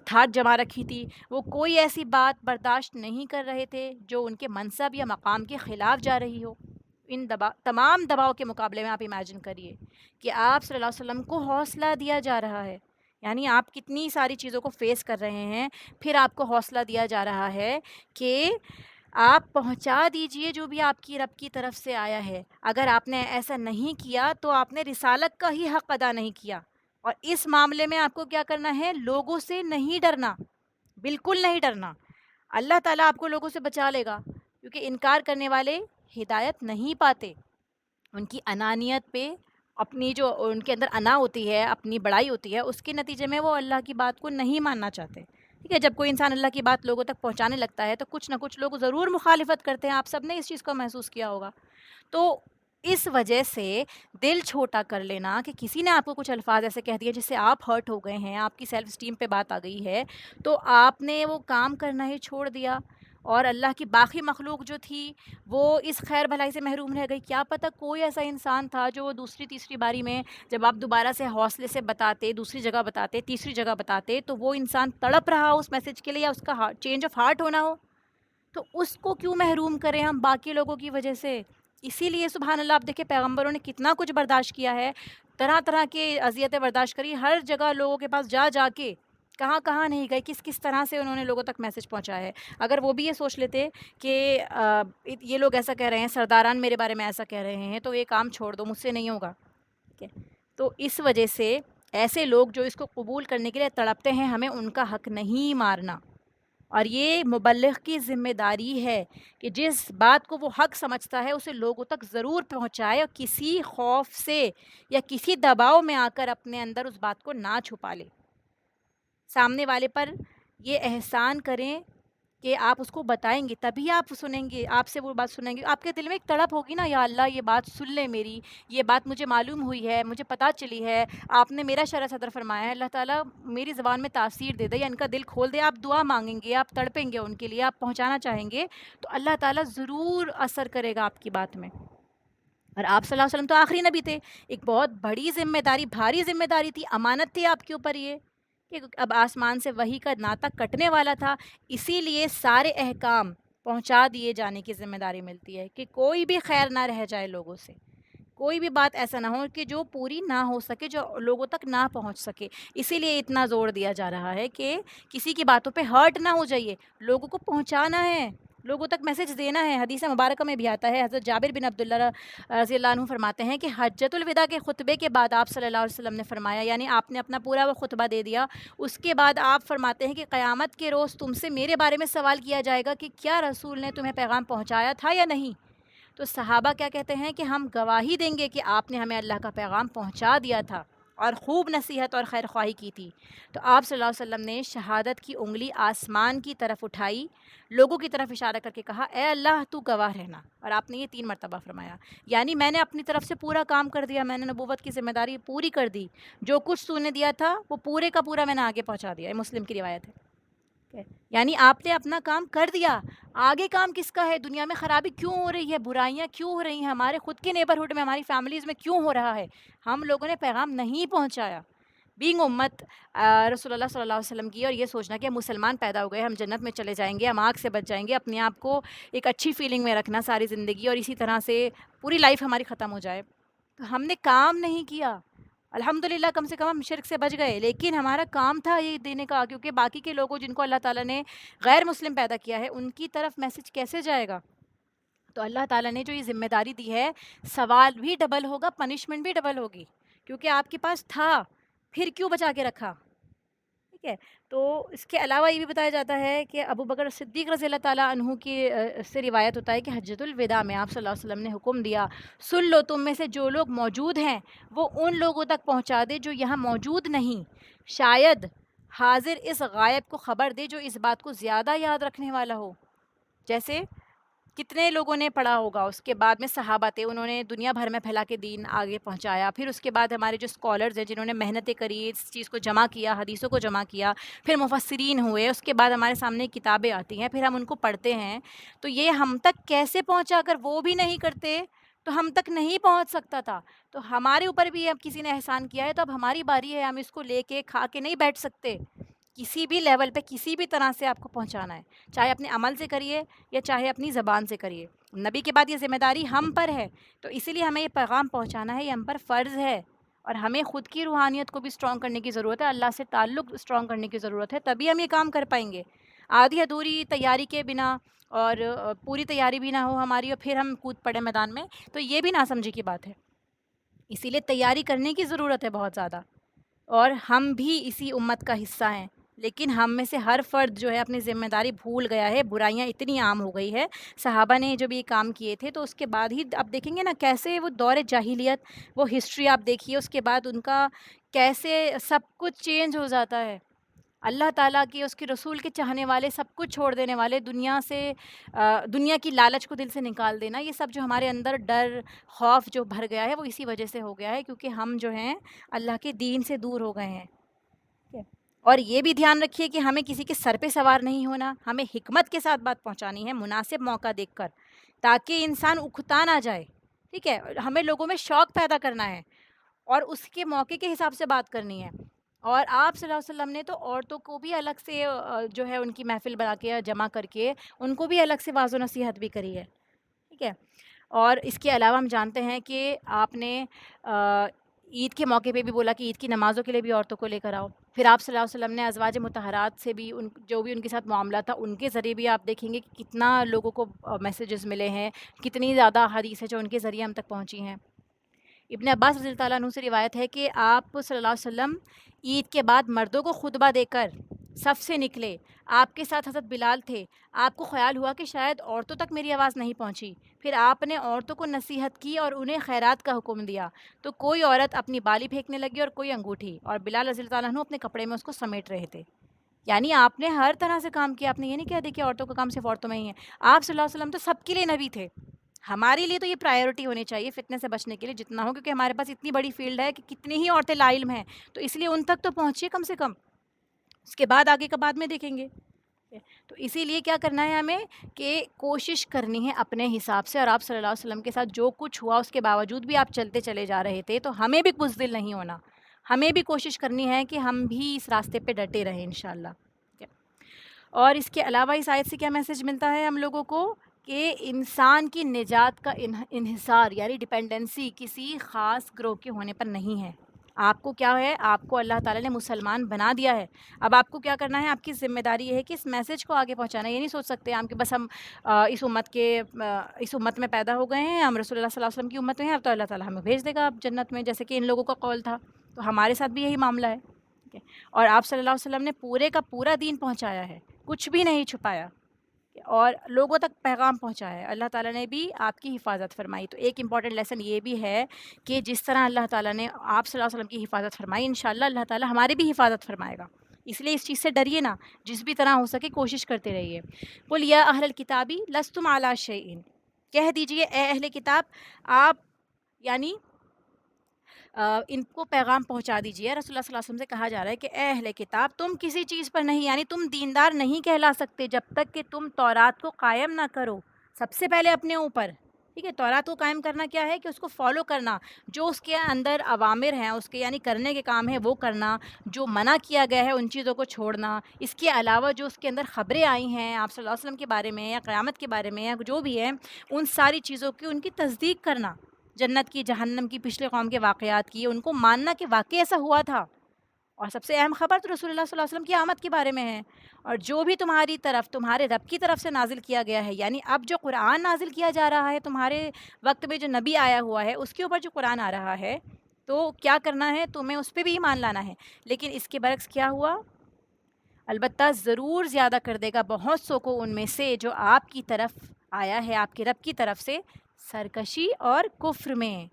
ٹھاٹ جما رکھی تھی. وہ کوئی ایسی بات برداشت نہیں کر رہے تھے جو ان کے منصب یا مقام کے خلاف جا رہی ہو. ان تمام دباؤ کے مقابلے میں آپ امیجن کریے کہ آپ صلی اللہ علیہ وسلم کو حوصلہ دیا جا رہا ہے. یعنی آپ کتنی ساری چیزوں کو فیس کر رہے ہیں، پھر آپ کو حوصلہ دیا جا رہا ہے کہ آپ پہنچا دیجئے جو بھی آپ کی رب کی طرف سے آیا ہے. اگر آپ نے ایسا نہیں کیا تو آپ نے رسالت کا ہی حق ادا نہیں کیا. اور اس معاملے میں آپ کو کیا کرنا ہے؟ لوگوں سے نہیں ڈرنا، بالکل نہیں ڈرنا. اللہ تعالیٰ آپ کو لوگوں سے بچا لے گا، کیونکہ انکار کرنے والے ہدایت نہیں پاتے. ان کی انانیت پہ، اپنی جو ان کے اندر انا ہوتی ہے، اپنی بڑائی ہوتی ہے، اس کے نتیجے میں وہ اللہ کی بات کو نہیں ماننا چاہتے. ٹھیک ہے، جب کوئی انسان اللہ کی بات لوگوں تک پہنچانے لگتا ہے تو کچھ نہ کچھ لوگ ضرور مخالفت کرتے ہیں. آپ سب نے اس چیز کو محسوس کیا ہوگا. تو اس وجہ سے دل چھوٹا کر لینا کہ کسی نے آپ کو کچھ الفاظ ایسے کہہ دیے جس سے آپ ہرٹ ہو گئے ہیں، آپ کی سیلف اسٹیم پہ بات آ گئی ہے، تو آپ نے وہ کام کرنا ہی چھوڑ دیا، اور اللہ کی باقی مخلوق جو تھی وہ اس خیر بھلائی سے محروم رہ گئی. کیا پتہ کوئی ایسا انسان تھا جو وہ دوسری تیسری باری میں جب آپ دوبارہ سے حوصلے سے بتاتے، دوسری جگہ بتاتے، تیسری جگہ بتاتے، تو وہ انسان تڑپ رہا ہو اس میسج کے لیے، یا اس کا چینج آف ہارٹ ہونا ہو، تو اس کو کیوں محروم کریں ہم باقی لوگوں کی وجہ سے. اسی لیے سبحان اللہ، آپ دیکھیں پیغمبروں نے کتنا کچھ برداشت کیا ہے، طرح طرح کے اذیتیں برداشت کری، ہر جگہ لوگوں کے پاس جا جا کے، کہاں کہاں نہیں گئے، کس کس طرح سے انہوں نے لوگوں تک میسج پہنچایا ہے. اگر وہ بھی یہ سوچ لیتے کہ یہ لوگ ایسا کہہ رہے ہیں، سرداران میرے بارے میں ایسا کہہ رہے ہیں، تو یہ کام چھوڑ دو، مجھ سے نہیں ہوگا. ٹھیک ہے، تو اس وجہ سے ایسے لوگ جو اس کو قبول کرنے کے لیے تڑپتے ہیں، ہمیں ان کا حق نہیں مارنا. اور یہ مبلغ کی ذمہ داری ہے کہ جس بات کو وہ حق سمجھتا ہے اسے لوگوں تک ضرور پہنچائے، اور کسی خوف سے یا کسی دباؤ میں آ کر اپنے اندر اس بات کو نہ چھپا لے. سامنے والے پر یہ احسان کریں کہ آپ اس کو بتائیں گے، تبھی آپ سنیں گے، آپ سے وہ بات سنیں گے. آپ کے دل میں ایک تڑپ ہوگی نا، یا اللہ یہ بات سن لے میری، یہ بات مجھے معلوم ہوئی ہے، مجھے پتہ چلی ہے، آپ نے میرا شرح صدر فرمایا ہے، اللہ تعالیٰ میری زبان میں تاثیر دے دے یا ان کا دل کھول دے. آپ دعا مانگیں گے، آپ تڑپیں گے ان کے لیے، آپ پہنچانا چاہیں گے، تو اللہ تعالیٰ ضرور اثر کرے گا آپ کی بات میں. اور آپ صلی اللہ علیہ وسلم تو آخری نبی تھے، ایک بہت بڑی ذمہ داری، بھاری ذمہ داری تھی، امانت تھی آپ کے اوپر یہ، کہ اب آسمان سے وحی کا ناطا کٹنے والا تھا. اسی لیے سارے احکام پہنچا دیے جانے کی ذمہ داری ملتی ہے کہ کوئی بھی خیر نہ رہ جائے لوگوں سے، کوئی بھی بات ایسا نہ ہو کہ جو پوری نہ ہو سکے، جو لوگوں تک نہ پہنچ سکے. اسی لیے اتنا زور دیا جا رہا ہے کہ کسی کی باتوں پہ ہرٹ نہ ہو جائیے، لوگوں کو پہنچانا ہے. لوگوں تک میسج دینا ہے. حدیث مبارکہ میں بھی آتا ہے, حضرت جابر بن عبداللہ رضی اللہ عنہ فرماتے ہیں کہ حجۃ الوداع کے خطبے کے بعد آپ صلی اللہ علیہ وسلم نے فرمایا, یعنی آپ نے اپنا پورا وہ خطبہ دے دیا, اس کے بعد آپ فرماتے ہیں کہ قیامت کے روز تم سے میرے بارے میں سوال کیا جائے گا کہ کیا رسول نے تمہیں پیغام پہنچایا تھا یا نہیں. تو صحابہ کیا کہتے ہیں کہ ہم گواہی دیں گے کہ آپ نے ہمیں اللہ کا پیغام پہنچا دیا تھا اور خوب نصیحت اور خیر خواہی کی تھی. تو آپ صلی اللہ علیہ وسلم نے شہادت کی انگلی آسمان کی طرف اٹھائی, لوگوں کی طرف اشارہ کر کے کہا, اے اللہ تو گواہ رہنا. اور آپ نے یہ 3 مرتبہ فرمایا, یعنی میں نے اپنی طرف سے پورا کام کر دیا, میں نے نبوت کی ذمہ داری پوری کر دی, جو کچھ تو نے دیا تھا وہ پورے کا پورا میں نے آگے پہنچا دیا. یہ مسلم کی روایت ہے. یعنی آپ نے اپنا کام کر دیا, آگے کام کس کا ہے؟ دنیا میں خرابی کیوں ہو رہی ہے, برائیاں کیوں ہو رہی ہیں, ہمارے خود کے نیبرہڈ میں, ہماری فیملیز میں کیوں ہو رہا ہے؟ ہم لوگوں نے پیغام نہیں پہنچایا. بینگ امت رسول اللہ صلی اللہ علیہ وسلم کی, اور یہ سوچنا کہ ہم مسلمان پیدا ہو گئے, ہم جنت میں چلے جائیں گے, ہم آگ سے بچ جائیں گے, اپنے آپ کو ایک اچھی فیلنگ میں رکھنا ساری زندگی, اور اسی طرح سے پوری لائف ہماری ختم ہو جائے. تو ہم نے کام نہیں کیا. الحمدللہ کم سے کم ہم شرک سے بچ گئے, لیکن ہمارا کام تھا یہ دینے کا, کیونکہ باقی کے لوگوں جن کو اللہ تعالیٰ نے غیر مسلم پیدا کیا ہے ان کی طرف میسج کیسے جائے گا؟ تو اللہ تعالیٰ نے جو یہ ذمہ داری دی ہے, سوال بھی ڈبل ہوگا, پنشمنٹ بھی ڈبل ہوگی, کیونکہ آپ کے پاس تھا, پھر کیوں بچا کے رکھا؟ ٹھیک ہے. تو اس کے علاوہ یہ بھی بتایا جاتا ہے کہ ابو بکر صدیق رضی اللہ تعالیٰ عنہ کی سے روایت ہوتا ہے کہ حجۃ الوداع میں آپ صلی اللہ علیہ وسلم نے حکم دیا, سن لو, تم میں سے جو لوگ موجود ہیں وہ ان لوگوں تک پہنچا دے جو یہاں موجود نہیں, شاید حاضر اس غائب کو خبر دے جو اس بات کو زیادہ یاد رکھنے والا ہو. جیسے کتنے لوگوں نے پڑھا ہوگا, اس کے بعد میں صحابہ تھے, انہوں نے دنیا بھر میں پھیلا کے دین آگے پہنچایا. پھر اس کے بعد ہمارے جو اسکالرز ہیں جنہوں نے محنتیں کری, اس چیز کو جمع کیا, حدیثوں کو جمع کیا, پھر مفسرین ہوئے, اس کے بعد ہمارے سامنے کتابیں آتی ہیں, پھر ہم ان کو پڑھتے ہیں. تو یہ ہم تک کیسے پہنچا, اگر وہ بھی نہیں کرتے تو ہم تک نہیں پہنچ سکتا تھا. تو ہمارے اوپر بھی اب کسی نے احسان کیا ہے, تو اب ہماری باری ہے, ہم اس کو لے کے کھا کے نہیں بیٹھ سکتے. کسی بھی لیول پہ کسی بھی طرح سے آپ کو پہنچانا ہے, چاہے اپنے عمل سے کریے یا چاہے اپنی زبان سے کریے. نبی کے بعد یہ ذمہ داری ہم پر ہے, تو اسی لیے ہمیں یہ پیغام پہنچانا ہے, یہ ہم پر فرض ہے. اور ہمیں خود کی روحانیت کو بھی اسٹرانگ کرنے کی ضرورت ہے, اللہ سے تعلق اسٹرانگ کرنے کی ضرورت ہے, تبھی ہم یہ کام کر پائیں گے. آدھی ادھوری تیاری کے بنا اور پوری تیاری بھی نہ ہو ہماری, اور پھر ہم کود پڑے میدان میں, تو یہ بھی ناسمجھی کی بات ہے. اسی لیے تیاری کرنے کی ضرورت ہے بہت زیادہ, اور ہم بھی اسی امت کا حصہ ہیں. لیکن ہم میں سے ہر فرد جو ہے اپنی ذمہ داری بھول گیا ہے, برائیاں اتنی عام ہو گئی ہے. صحابہ نے جب یہ کام کیے تھے تو اس کے بعد ہی آپ دیکھیں گے نا کیسے وہ دور جاہلیت, وہ ہسٹری آپ دیکھیے, اس کے بعد ان کا کیسے سب کچھ چینج ہو جاتا ہے. اللہ تعالیٰ کی, اس کے رسول کے چاہنے والے, سب کچھ چھوڑ دینے والے, دنیا سے دنیا کی لالچ کو دل سے نکال دینا, یہ سب جو ہمارے اندر ڈر خوف جو بھر گیا ہے وہ اسی وجہ سے ہو گیا ہے, کیونکہ ہم جو ہیں اللہ کے دین سے دور ہو گئے ہیں. ٹھیک ہے. اور یہ بھی دھیان رکھیے کہ ہمیں کسی کے سر پہ سوار نہیں ہونا, ہمیں حکمت کے ساتھ بات پہنچانی ہے, مناسب موقع دیکھ کر, تاکہ انسان اکتا نہ جائے. ٹھیک ہے. ہمیں لوگوں میں شوق پیدا کرنا ہے اور اس کے موقع کے حساب سے بات کرنی ہے. اور آپ صلی اللہ علیہ وسلم نے تو عورتوں کو بھی الگ سے جو ہے ان کی محفل بنا کے جمع کر کے ان کو بھی الگ سے واعظ و نصیحت بھی کری ہے. ٹھیک ہے. اور اس کے علاوہ ہم جانتے ہیں کہ آپ نے عید کے موقع پہ بھی بولا کہ عید کی نمازوں کے لیے بھی عورتوں کو لے کر آؤ. پھر آپ صلی اللہ علیہ وسلم نے ازواج مطہرات سے بھی جو بھی ان کے ساتھ معاملہ تھا ان کے ذریعے بھی آپ دیکھیں گے کہ کتنا لوگوں کو میسیجز ملے ہیں, کتنی زیادہ حدیث ہے جو ان کے ذریعے ہم تک پہنچی ہیں. ابن عباس رضی اللہ تعالیٰ عنہ سے روایت ہے کہ آپ صلی اللہ علیہ وسلم عید کے بعد مردوں کو خطبہ دے کر صف سے نکلے, آپ کے ساتھ حضرت بلال تھے. آپ کو خیال ہوا کہ شاید عورتوں تک میری آواز نہیں پہنچی, پھر آپ نے عورتوں کو نصیحت کی اور انہیں خیرات کا حکم دیا. تو کوئی عورت اپنی بالی پھینکنے لگی اور کوئی انگوٹھی, اور بلال رضی اللہ تعالیٰ عنہ اپنے کپڑے میں اس کو سمیٹ رہے تھے. یعنی آپ نے ہر طرح سے کام کیا, آپ نے یہ نہیں کہہ دیا کہ عورتوں کا کام صرف عورتوں میں ہی ہے. آپ صلی اللہ علیہ وسلم تو سب کے لیے نبی تھے. ہمارے لیے تو یہ پرائیورٹی ہونی چاہیے فتنے سے بچنے کے لیے جتنا ہو, کیونکہ ہمارے پاس اتنی بڑی فیلڈ ہے کہ کتنی ہی عورتیں لا علم ہیں, تو اس لیے ان تک تو پہنچیے کم سے کم, اس کے بعد آگے کا بعد میں دیکھیں گے. تو اسی لیے کیا کرنا ہے ہمیں کہ کوشش کرنی ہے اپنے حساب سے, اور آپ صلی اللہ علیہ وسلم کے ساتھ جو کچھ ہوا اس کے باوجود بھی آپ چلتے چلے جا رہے تھے, تو ہمیں بھی بزدل نہیں ہونا, ہمیں بھی کوشش کرنی ہے کہ ہم بھی اس راستے پہ ڈٹے رہیں انشاءاللہ. اور اس کے علاوہ اس آیت سے کیا میسج ملتا ہے ہم لوگوں کو کہ انسان کی نجات کا انحصار یعنی ڈپینڈنسی کسی خاص گروہ کے ہونے پر نہیں ہے. آپ کو کیا ہے، آپ کو اللہ تعالیٰ نے مسلمان بنا دیا ہے. اب آپ کو کیا کرنا ہے، آپ کی ذمہ داری یہ ہے کہ اس میسج کو آگے پہنچانا ہے. یہ نہیں سوچ سکتے ہم کہ بس ہم اس امت میں پیدا ہو گئے ہیں، ہم رسول اللہ صلی اللہ علیہ وسلم کی امت میں ہیں، اب تو اللہ تعالیٰ ہمیں بھیج دے گا اب جنت میں، جیسے کہ ان لوگوں کا قول تھا. تو ہمارے ساتھ بھی یہی معاملہ ہے. ٹھیک ہے، اور آپ صلی اللہ علیہ وسلم نے پورے کا پورا دین پہنچایا ہے، کچھ بھی نہیں چھپایا، اور لوگوں تک پیغام پہنچایا ہے. اللہ تعالیٰ نے بھی آپ کی حفاظت فرمائی. تو ایک امپورٹنٹ لیسن یہ بھی ہے کہ جس طرح اللہ تعالیٰ نے آپ صلی اللہ علیہ وسلم کی حفاظت فرمائی، انشاءاللہ اللہ تعالیٰ ہماری بھی حفاظت فرمائے گا. اس لیے اس چیز سے ڈریے نا، جس بھی طرح ہو سکے کوشش کرتے رہیے. قل یا اہل الکتابی لستم علی شیء، کہہ دیجئے اے اہل کتاب، آپ یعنی ان کو پیغام پہنچا دیجیے. رسول اللہ صلی اللہ علیہ وسلم سے کہا جا رہا ہے کہ اے اہل کتاب، تم کسی چیز پر نہیں، یعنی تم دیندار نہیں کہلا سکتے جب تک کہ تم تورات کو قائم نہ کرو. سب سے پہلے اپنے اوپر. ٹھیک ہے، تورات کو قائم کرنا کیا ہے کہ اس کو فالو کرنا، جو اس کے اندر اوامر ہیں اس کے یعنی کرنے کے کام ہیں وہ کرنا، جو منع کیا گیا ہے ان چیزوں کو چھوڑنا. اس کے علاوہ جو اس کے اندر خبریں آئی ہیں آپ صلی اللہ علیہ وسلم کے بارے میں یا قیامت کے بارے میں یا جو بھی ہے، ان ساری چیزوں کی ان کی تصدیق کرنا، جنت کی، جہنم کی، پچھلے قوم کے واقعات کی، ان کو ماننا کہ واقعی ایسا ہوا تھا. اور سب سے اہم خبر تو رسول اللہ صلی اللہ علیہ وسلم کی آمد کے بارے میں ہے. اور جو بھی تمہاری طرف، تمہارے رب کی طرف سے نازل کیا گیا ہے، یعنی اب جو قرآن نازل کیا جا رہا ہے تمہارے وقت میں، جو نبی آیا ہوا ہے اس کے اوپر جو قرآن آ رہا ہے، تو کیا کرنا ہے تمہیں، اس پہ بھی ایمان لانا ہے. لیکن اس کے برعکس کیا ہوا، البتہ ضرور زیادہ کر دے گا بہت سو کو ان میں سے جو آپ کی طرف آیا ہے، آپ کے رب کی طرف سے، سرکشی اور کفر میں.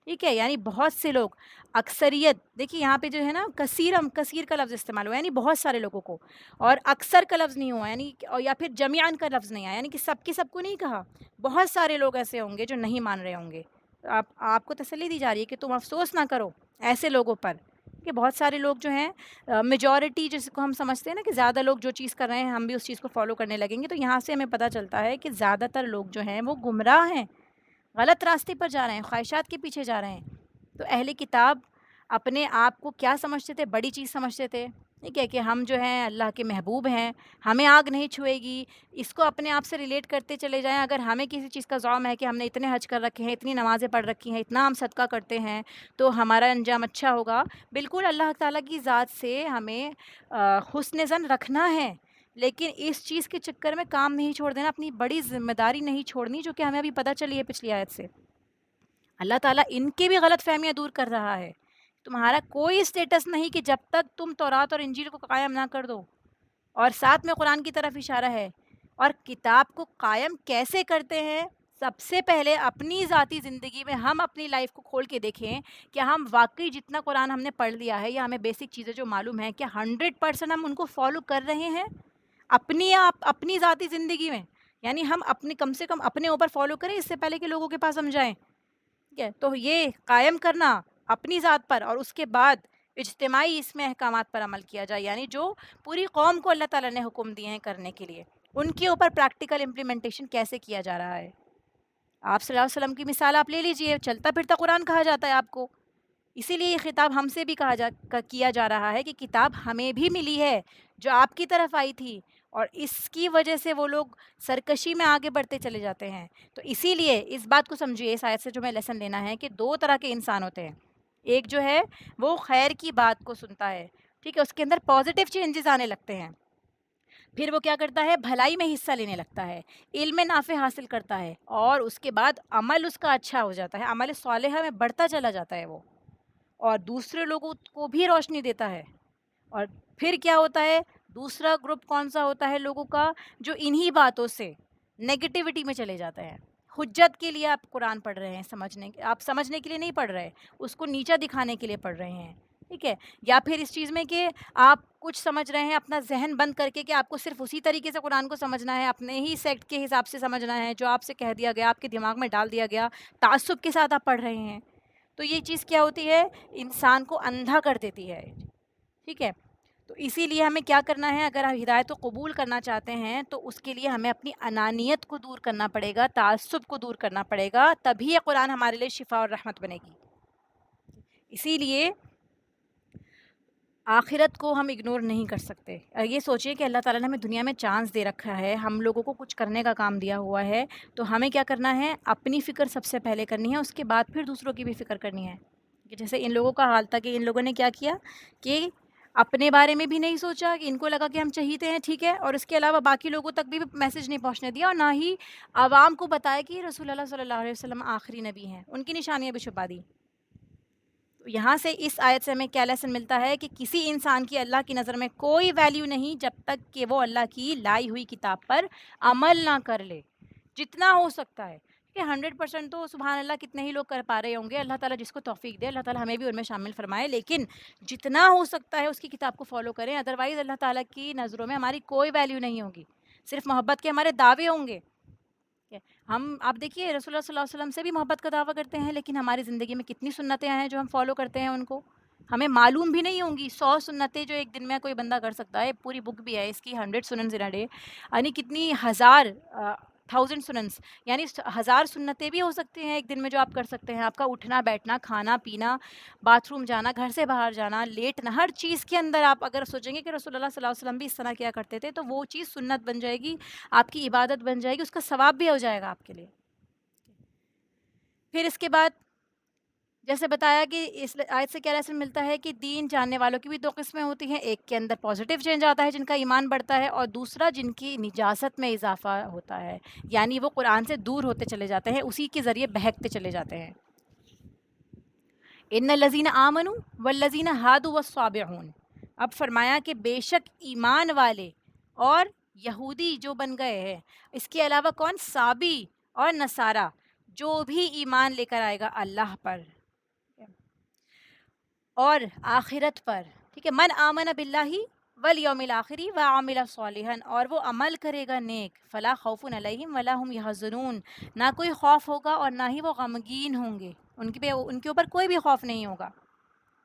ٹھیک ہے، یعنی بہت سے لوگ، اکثریت، دیکھیے یہاں پہ جو ہے نا کثیر کا لفظ استعمال ہوا، یعنی بہت سارے لوگوں کو، اور اکثر کا لفظ نہیں ہوا، یعنی یا پھر جمیعاً کا لفظ نہیں آیا، یعنی کہ سب کے سب کو نہیں کہا. بہت سارے لوگ ایسے ہوں گے جو نہیں مان رہے ہوں گے. آپ کو تسلی دی جا رہی ہے کہ تم افسوس نہ کرو ایسے لوگوں پر، کہ بہت سارے لوگ جو ہیں، میجورٹی جس کو ہم سمجھتے ہیں نا کہ زیادہ لوگ جو چیز کر رہے ہیں ہم بھی اس چیز کو فالو کرنے لگیں گے. تو یہاں سے ہمیں پتہ چلتا ہے کہ زیادہ تر لوگ جو ہیں وہ گمراہ ہیں، غلط راستے پر جا رہے ہیں، خواہشات کے پیچھے جا رہے ہیں. تو اہل کتاب اپنے آپ کو کیا سمجھتے تھے، بڑی چیز سمجھتے تھے. ٹھیک ہے، کہ ہم جو ہیں اللہ کے محبوب ہیں، ہمیں آگ نہیں چھوئے گی. اس کو اپنے آپ سے ریلیٹ کرتے چلے جائیں. اگر ہمیں کسی چیز کا زعم ہے کہ ہم نے اتنے حج کر رکھے ہیں، اتنی نمازیں پڑھ رکھی ہیں، اتنا ہم صدقہ کرتے ہیں، تو ہمارا انجام اچھا ہوگا. بالکل اللہ تعالیٰ کی ذات سے ہمیں حسن ظن رکھنا ہے، لیکن اس چیز کے چکر میں کام نہیں چھوڑ دینا، اپنی بڑی ذمہ داری نہیں چھوڑنی، جو کہ ہمیں ابھی پتہ چلی ہے پچھلی آیت سے. اللہ تعالیٰ ان کے بھی غلط فہمیاں دور کر رہا ہے. تمہارا کوئی اسٹیٹس نہیں کہ جب تک تم تورات اور انجیل کو قائم نہ کر دو. اور ساتھ میں قرآن کی طرف اشارہ ہے. اور کتاب کو قائم کیسے کرتے ہیں، سب سے پہلے اپنی ذاتی زندگی میں ہم اپنی لائف کو کھول کے دیکھیں کہ ہم واقعی جتنا قرآن ہم نے پڑھ لیا ہے یا ہمیں بیسک چیزیں جو معلوم ہیں، کیا 100% ہم ان کو فالو کر رہے ہیں اپنی ذاتی زندگی میں. یعنی ہم اپنے کم سے کم اپنے اوپر فالو کریں اس سے پہلے کہ لوگوں کے پاس ہم جائیں. ٹھیک ہے، تو یہ قائم کرنا اپنی ذات پر، اور اس کے بعد اجتماعی اس میں احکامات پر عمل کیا جائے، یعنی جو پوری قوم کو اللہ تعالیٰ نے حکم دیے ہیں کرنے کے لیے، ان کے اوپر پریکٹیکل امپلیمنٹیشن کیسے کیا جا رہا ہے. آپ صلی اللہ علیہ وسلم کی مثال آپ لے لیجئے، چلتا پھرتا قرآن کہا جاتا ہے آپ کو. اسی لیے یہ خطاب ہم سے بھی کیا جا رہا ہے کہ کتاب ہمیں بھی ملی ہے جو آپ کی طرف آئی تھی، اور اس کی وجہ سے وہ لوگ سرکشی میں آگے بڑھتے چلے جاتے ہیں. تو اسی لیے اس بات کو سمجھیے، اس آیت سے جو میں لیسن لینا ہے کہ دو طرح کے انسان ہوتے ہیں. ایک جو ہے وہ خیر کی بات کو سنتا ہے، ٹھیک ہے، اس کے اندر پازیٹیو چینجز آنے لگتے ہیں، پھر وہ کیا کرتا ہے، بھلائی میں حصہ لینے لگتا ہے، علم نافع حاصل کرتا ہے، اور اس کے بعد عمل اس کا اچھا ہو جاتا ہے، عمل صالحہ میں بڑھتا چلا جاتا ہے وہ، اور دوسرے لوگوں کو بھی روشنی دیتا ہے. اور پھر کیا ہوتا ہے، دوسرا گروپ کون سا ہوتا ہے لوگوں کا، جو انہی باتوں سے نیگیٹیوٹی میں چلے جاتا ہے. حجت کے لیے آپ قرآن پڑھ رہے ہیں، آپ سمجھنے کے لیے نہیں پڑھ رہے، اس کو نیچا دکھانے کے لیے پڑھ رہے ہیں. ٹھیک ہے، یا پھر اس چیز میں کہ آپ کچھ سمجھ رہے ہیں اپنا ذہن بند کر کے کہ آپ کو صرف اسی طریقے سے قرآن کو سمجھنا ہے، اپنے ہی سیکٹ کے حساب سے سمجھنا ہے، جو آپ سے کہہ دیا گیا، آپ کے دماغ میں ڈال دیا گیا، تعصب کے ساتھ آپ پڑھ رہے ہیں. تو یہ چیز کیا ہوتی ہے، انسان کو اندھا کر دیتی ہے. ٹھیک ہے، تو اسی لیے ہمیں کیا کرنا ہے، اگر آپ ہدایت کو قبول کرنا چاہتے ہیں تو اس کے لیے ہمیں اپنی انانیت کو دور کرنا پڑے گا، تعصب کو دور کرنا پڑے گا، تبھی یہ قرآن ہمارے لیے شفا اور رحمت بنے گی. اسی لیے آخرت کو ہم اگنور نہیں کر سکتے. یہ سوچیں کہ اللہ تعالیٰ نے ہمیں دنیا میں چانس دے رکھا ہے، ہم لوگوں کو کچھ کرنے کا کام دیا ہوا ہے، تو ہمیں کیا کرنا ہے، اپنی فکر سب سے پہلے کرنی ہے، اس کے بعد پھر دوسروں کی بھی فکر کرنی ہے. جیسے ان لوگوں کا حال تھا کہ ان لوگوں نے کیا کیا کہ اپنے بارے میں بھی نہیں سوچا، کہ ان کو لگا کہ ہم چہیتے ہیں، ٹھیک ہے، اور اس کے علاوہ باقی لوگوں تک بھی میسج نہیں پہنچنے دیا، اور نہ ہی عوام کو بتایا کہ رسول اللہ صلی اللہ علیہ وسلم آخری نبی ہیں، ان کی نشانیاں بھی چھپا دی۔ تو یہاں سے اس آیت سے ہمیں کیا لیسن ملتا ہے کہ کسی انسان کی اللہ کی نظر میں کوئی ویلیو نہیں جب تک کہ وہ اللہ کی لائی ہوئی کتاب پر عمل نہ کر لے، جتنا ہو سکتا ہے کہ 100% تو سبحان اللہ کتنے ہی لوگ کر پا رہے ہوں گے، اللہ تعالیٰ جس کو توفیق دے، اللہ تعالیٰ ہمیں بھی ان میں شامل فرمائے، لیکن جتنا ہو سکتا ہے اس کی کتاب کو فالو کریں، ادروائز اللہ تعالیٰ کی نظروں میں ہماری کوئی ویلیو نہیں ہوگی، صرف محبت کے ہمارے دعوے ہوں گے۔ ہم آپ دیکھیے رسول اللہ صلی اللہ علیہ وسلم سے بھی محبت کا دعویٰ کرتے ہیں، لیکن ہماری زندگی میں کتنی سنتیں ہیں جو ہم فالو کرتے ہیں، ان کو ہمیں معلوم بھی نہیں ہوں گی۔ 100 سنتیں جو ایک دن میں کوئی بندہ کر سکتا ہے، پوری بک بھی ہے اس کی 100 سننز ان اے ڈے، یعنی کتنی ہزار 1000 سننس، یعنی 1000 سنتیں بھی ہو سکتی ہیں ایک دن میں جو آپ کر سکتے ہیں۔ آپ کا اٹھنا بیٹھنا، کھانا پینا، باتھ روم جانا، گھر سے باہر جانا، لیٹنا، ہر چیز کے اندر آپ اگر سوچیں گے کہ رسول اللہ صلی اللہ علیہ وسلم بھی اس طرح کیا کرتے تھے، تو وہ چیز سنت بن جائے گی، آپ کی عبادت بن جائے گی، اس کا ثواب بھی ہو جائے گا آپ کے لیے۔ پھر اس کے بعد جیسے بتایا کہ اس آیت سے کیا لیسن ملتا ہے کہ دین جاننے والوں کی بھی دو قسمیں ہوتی ہیں، ایک کے اندر پازیٹیو چینج آتا ہے جن کا ایمان بڑھتا ہے، اور دوسرا جن کی نجاست میں اضافہ ہوتا ہے، یعنی وہ قرآن سے دور ہوتے چلے جاتے ہیں، اسی کے ذریعے بہکتے چلے جاتے ہیں۔ ان الذین آمنوا والذین ہادوا والصابئون، اب فرمایا کہ بے شک ایمان والے اور یہودی جو بن گئے ہیں، اس کے علاوہ کون؟ صابی اور نصارہ، جو بھی ایمان لے کر آئے گا اللہ پر اور آخرت پر، ٹھیک ہے، من آمن باللہ والیوم الآخری وعمل صالحا، اور وہ عمل کرے گا نیک، فلا خوف علیہم ولا هم یحزنون، نہ کوئی خوف ہوگا اور نہ ہی وہ غمگین ہوں گے، ان کے اوپر کوئی بھی خوف نہیں ہوگا۔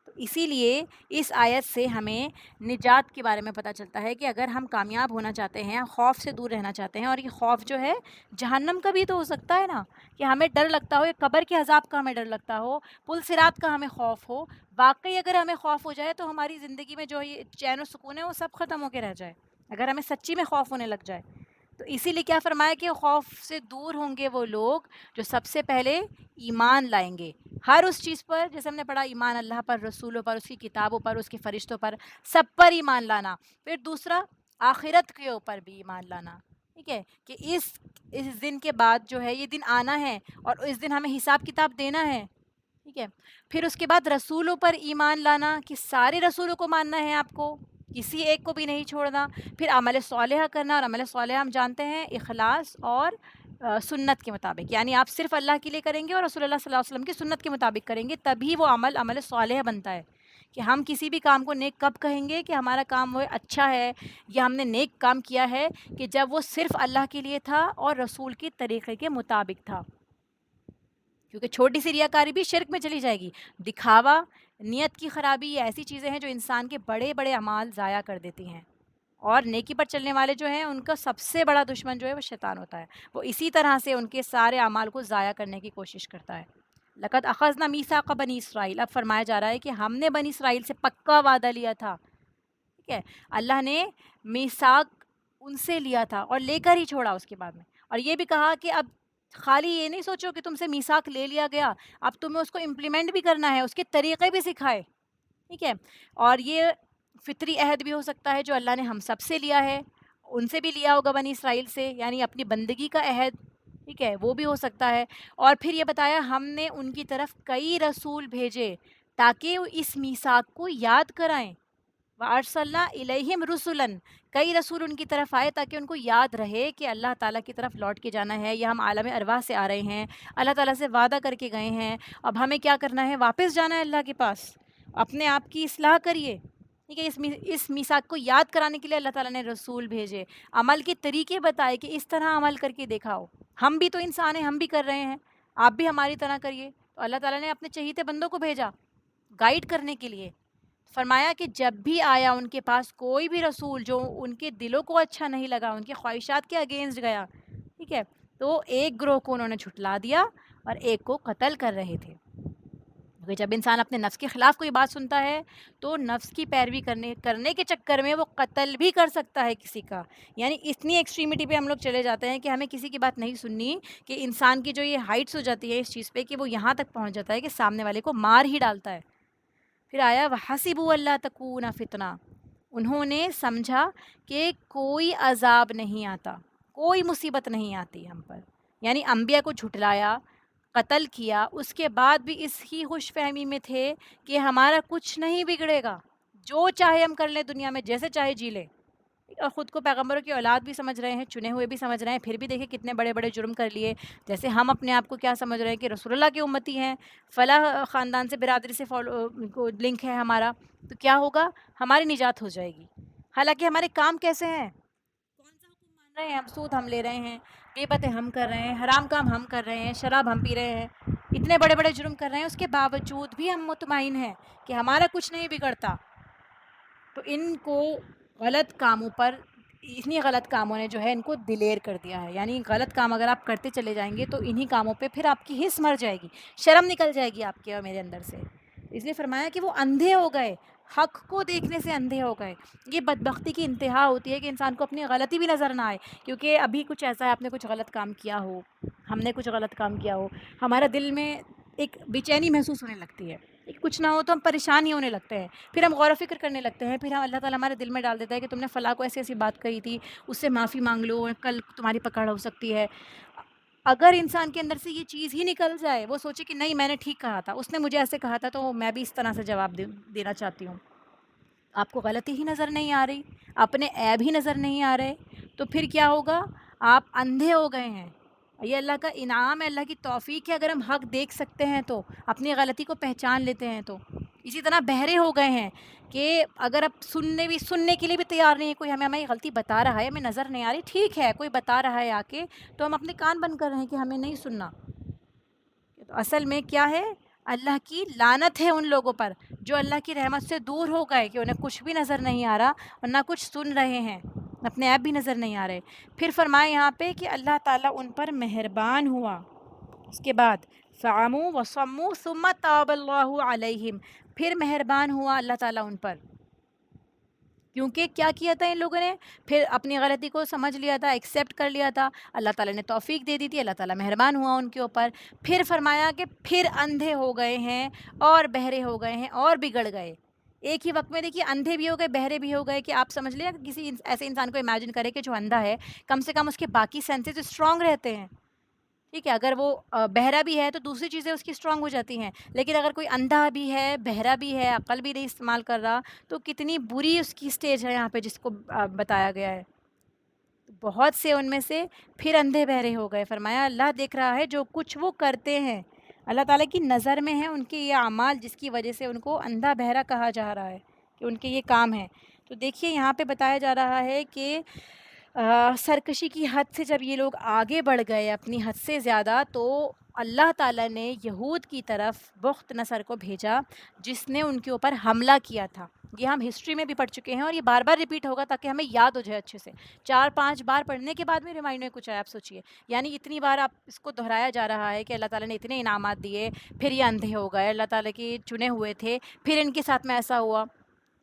تو اسی لیے اس آیت سے ہمیں نجات کے بارے میں پتہ چلتا ہے کہ اگر ہم کامیاب ہونا چاہتے ہیں، خوف سے دور رہنا چاہتے ہیں، اور یہ خوف جو ہے جہنم کا بھی تو ہو سکتا ہے نا، کہ ہمیں ڈر لگتا ہو، یا قبر کے عذاب کا ہمیں ڈر لگتا ہو، پل صراط کا ہمیں خوف ہو، واقعی اگر ہمیں خوف ہو جائے تو ہماری زندگی میں جو یہ چین و سکون ہے وہ سب ختم ہو کے رہ جائے، اگر ہمیں سچی میں خوف ہونے لگ جائے۔ تو اسی لیے کیا فرمایا کہ خوف سے دور ہوں گے وہ لوگ جو سب سے پہلے ایمان لائیں گے ہر اس چیز پر، جیسے ہم نے پڑھا، ایمان اللہ پر، رسولوں پر، اس کی کتابوں پر، اس کے فرشتوں پر، سب پر ایمان لانا۔ پھر دوسرا آخرت کے اوپر بھی ایمان لانا، ٹھیک ہے، کہ اس دن کے بعد جو ہے یہ دن آنا ہے، اور اس دن ہمیں حساب کتاب دینا ہے، ٹھیک ہے۔ پھر اس کے بعد رسولوں پر ایمان لانا، کہ سارے رسولوں کو ماننا ہے آپ کو، کسی ایک کو بھی نہیں چھوڑنا۔ پھر عمل صالحہ کرنا، اور عمل صالحہ ہم جانتے ہیں اخلاص اور سنت کے مطابق، یعنی آپ صرف اللہ کے لیے کریں گے اور رسول اللہ صلی اللہ علیہ وسلم کی سنت کے مطابق کریں گے، تبھی وہ عمل صالح بنتا ہے۔ کہ ہم کسی بھی کام کو نیک کب کہیں گے کہ ہمارا کام وہ اچھا ہے یا ہم نے نیک کام کیا ہے، کہ جب وہ صرف اللہ کے لیے تھا اور رسول کی طریقے کے مطابق تھا، کیونکہ چھوٹی سی ریاکاری بھی شرک میں چلی جائے گی۔ دکھاوا، نیت کی خرابی، یہ ایسی چیزیں ہیں جو انسان کے بڑے بڑے اعمال ضائع کر دیتی ہیں، اور نیکی پر چلنے والے جو ہیں ان کا سب سے بڑا دشمن جو ہے وہ شیطان ہوتا ہے، وہ اسی طرح سے ان کے سارے اعمال کو ضائع کرنے کی کوشش کرتا ہے۔ لقد اخذنا میثاق بنی اسرائیل، اب فرمایا جا رہا ہے کہ ہم نے بنی اسرائیل سے پکا وعدہ لیا تھا، ٹھیک ہے، اللہ نے میثاق ان سے لیا تھا اور لے کر ہی چھوڑا اس کے بعد میں، اور یہ بھی کہا کہ اب خالی یہ نہیں سوچو کہ تم سے میثاق لے لیا گیا، اب تمہیں اس کو امپلیمنٹ بھی کرنا ہے، اس کے طریقے بھی سکھائے، ٹھیک ہے۔ اور یہ فطری عہد بھی ہو سکتا ہے جو اللہ نے ہم سب سے لیا ہے، ان سے بھی لیا ہوگا بنی اسرائیل سے، یعنی اپنی بندگی کا عہد، ٹھیک ہے، وہ بھی ہو سکتا ہے۔ اور پھر یہ بتایا ہم نے ان کی طرف کئی رسول بھیجے تاکہ وہ اس میثاق کو یاد کرائیں، وَأَرْسَلْنَا إِلَيْهِمْ رُسُلًا، کئی رسول ان کی طرف آئے تاکہ ان کو یاد رہے کہ اللہ تعالیٰ کی طرف لوٹ کے جانا ہے، یا ہم عالم ارواح سے آ رہے ہیں، اللہ تعالیٰ سے وعدہ کر کے گئے ہیں، اب ہمیں کیا کرنا ہے؟ واپس جانا ہے اللہ کے پاس، اپنے آپ کی اصلاح کریے، ٹھیک ہے۔ اس میثاق کو یاد کرانے کے لیے اللہ تعالیٰ نے رسول بھیجے، عمل کے طریقے بتائے کہ اس طرح عمل کر کے دکھاؤ، ہم بھی تو انسان ہیں، ہم بھی کر رہے ہیں، آپ بھی ہماری طرح کریے۔ تو اللہ تعالیٰ نے اپنے چہیتے بندوں کو بھیجا گائیڈ کرنے کے لیے۔ فرمایا کہ جب بھی آیا ان کے پاس کوئی بھی رسول جو ان کے دلوں کو اچھا نہیں لگا، ان کی خواہشات کے اگینسٹ گیا، ٹھیک ہے، تو ایک گروہ کو انہوں نے جھٹلا دیا اور ایک کو قتل کر رہے تھے۔ کیونکہ جب انسان اپنے نفس کے خلاف کوئی بات سنتا ہے تو نفس کی پیروی کرنے کے چکر میں وہ قتل بھی کر سکتا ہے کسی کا. یعنی اتنی ایکسٹریمٹی پہ ہم لوگ چلے جاتے ہیں کہ ہمیں کسی کی بات نہیں سننی، کہ انسان کی جو یہ ہائٹس ہو جاتی ہے اس چیز پہ کہ وہ یہاں تک پہنچ جاتا ہے کہ سامنے والے کو مار ہی ڈالتا ہے. پھر آیا وَحَسِبُوا أَلَّا تَكُونَ فِتْنَةً، انہوں نے سمجھا کہ کوئی عذاب نہیں آتا، کوئی مصیبت نہیں آتی ہم پر. یعنی انبیاء کو جھٹلایا، قتل کیا، اس کے بعد بھی اس ہی خوش فہمی میں تھے کہ ہمارا کچھ نہیں بگڑے گا، جو چاہے ہم کر لیں دنیا میں، جیسے چاہے جی لیں. اور خود کو پیغمبروں کی اولاد بھی سمجھ رہے ہیں، چنے ہوئے بھی سمجھ رہے ہیں، پھر بھی دیکھیں کتنے بڑے بڑے جرم کر لیے. جیسے ہم اپنے آپ کو کیا سمجھ رہے ہیں کہ رسول اللہ کی امتی ہیں، فلاں خاندان سے، برادری سے کو لنک ہے ہمارا، تو کیا ہوگا؟ ہماری نجات ہو جائے گی. حالانکہ ہمارے کام کیسے ہیں؟ کون سا حکم مان رہے ہیں؟ ہم سود ہم لے رہے ہیں، غیبتیں ہم کر رہے ہیں، حرام کام ہم کر رہے ہیں، شراب ہم پی رہے ہیں، اتنے بڑے بڑے جرم کر رہے ہیں، اس کے باوجود بھی ہم مطمئن ہیں کہ ہمارا کچھ نہیں بگڑتا. تو ان کو غلط کاموں پر، اتنی غلط کاموں نے جو ہے ان کو دلیر کر دیا ہے. یعنی غلط کام اگر آپ کرتے چلے جائیں گے تو انہی کاموں پہ پھر آپ کی حس مر جائے گی، شرم نکل جائے گی آپ کے اور میرے اندر سے. اس لیے فرمایا کہ وہ اندھے ہو گئے، حق کو دیکھنے سے اندھے ہو گئے. یہ بدبختی کی انتہا ہوتی ہے کہ انسان کو اپنی غلطی بھی نظر نہ آئے. کیونکہ ابھی کچھ ایسا ہے، آپ نے کچھ غلط کام کیا ہو، ہم نے کچھ غلط کام کیا ہو، ہمارا دل میں ایک بے چینی محسوس ہونے لگتی ہے، کچھ نہ ہو تو ہم پریشان ہی ہونے لگتے ہیں. پھر ہم غور و فکر کرنے لگتے ہیں، پھر ہم اللہ تعالیٰ ہمارے دل میں ڈال دیتا ہے کہ تم نے فلاں کو ایسی ایسی بات کہی تھی، اس سے معافی مانگ لو، کل تمہاری پکڑ ہو سکتی ہے. اگر انسان کے اندر سے یہ چیز ہی نکل جائے، وہ سوچے کہ نہیں میں نے ٹھیک کہا تھا، اس نے مجھے ایسے کہا تھا تو میں بھی اس طرح سے جواب دینا چاہتی ہوں. آپ کو غلطی ہی نظر نہیں آ رہی، اپنے عیب ہی نظر نہیں آ رہے، تو پھر کیا ہوگا؟ آپ اندھے ہو گئے ہیں. یہ اللہ کا انعام ہے، اللہ کی توفیق ہے. اگر ہم حق دیکھ سکتے ہیں تو، اپنی غلطی کو پہچان لیتے ہیں تو. اسی طرح بہرے ہو گئے ہیں کہ اگر اب سننے کے لیے بھی تیار نہیں ہے، کوئی ہماری غلطی بتا رہا ہے، ہمیں نظر نہیں آ رہی، ٹھیک ہے کوئی بتا رہا ہے آ کے، تو ہم اپنے کان بند کر رہے ہیں کہ ہمیں نہیں سننا. تو اصل میں کیا ہے؟ اللہ کی لعنت ہے ان لوگوں پر جو اللہ کی رحمت سے دور ہو گئے، کہ انہیں کچھ بھی نظر نہیں آ رہا اور نہ کچھ سن رہے ہیں، اپنے آپ بھی نظر نہیں آ رہے. پھر فرمایا یہاں پہ کہ اللہ تعالیٰ ان پر مہربان ہوا. اس کے بعد فعموا وصموا ثم تاب اللہ علیہم، پھر مہربان ہوا اللہ تعالیٰ ان پر. کیونکہ کیا کیا تھا ان لوگوں نے؟ پھر اپنی غلطی کو سمجھ لیا تھا، ایکسیپٹ کر لیا تھا، اللہ تعالیٰ نے توفیق دے دی تھی، اللہ تعالیٰ مہربان ہوا ان کے اوپر. پھر فرمایا کہ پھر اندھے ہو گئے ہیں اور بہرے ہو گئے ہیں اور بگڑ گئے. ایک ہی وقت میں دیکھیے اندھے بھی ہو گئے، بہرے بھی ہو گئے. کہ آپ سمجھ لیں کسی ایسے انسان کو امیجن کرے کہ جو اندھا ہے، کم سے کم اس کے باقی سینسز اسٹرانگ رہتے ہیں، ٹھیک ہے. اگر وہ بہرا بھی ہے تو دوسری چیزیں اس کی اسٹرانگ ہو جاتی ہیں. لیکن اگر کوئی اندھا بھی ہے، بہرا بھی ہے، عقل بھی نہیں استعمال کر رہا، تو کتنی بری اس کی اسٹیج ہے یہاں پہ جس کو بتایا گیا ہے. بہت سے ان میں سے پھر اندھے بہرے ہو گئے. فرمایا اللہ دیکھ رہا ہے جو کچھ وہ کرتے ہیں، اللہ تعالیٰ کی نظر میں ہے ان کے یہ اعمال، جس کی وجہ سے ان کو اندھا بہرا کہا جا رہا ہے کہ ان کے یہ کام ہیں. تو دیکھیے یہاں پہ بتایا جا رہا ہے کہ سرکشی کی حد سے جب یہ لوگ آگے بڑھ گئے اپنی حد سے زیادہ، تو اللہ تعالیٰ نے یہود کی طرف بخت نصر کو بھیجا، جس نے ان کے اوپر حملہ کیا تھا. یہ ہم ہسٹری میں بھی پڑھ چکے ہیں اور یہ بار بار ریپیٹ ہوگا تاکہ ہمیں یاد ہو جائے اچھے سے. 4-5 بار پڑھنے کے بعد میں ریمائنڈ میں کچھ آیا، آپ سوچئے. یعنی اتنی بار آپ اس کو دہرایا جا رہا ہے کہ اللہ تعالیٰ نے اتنے انعامات دیے، پھر یہ اندھے ہو گئے، اللہ تعالیٰ کے چنے ہوئے تھے، پھر ان کے ساتھ میں ایسا ہوا.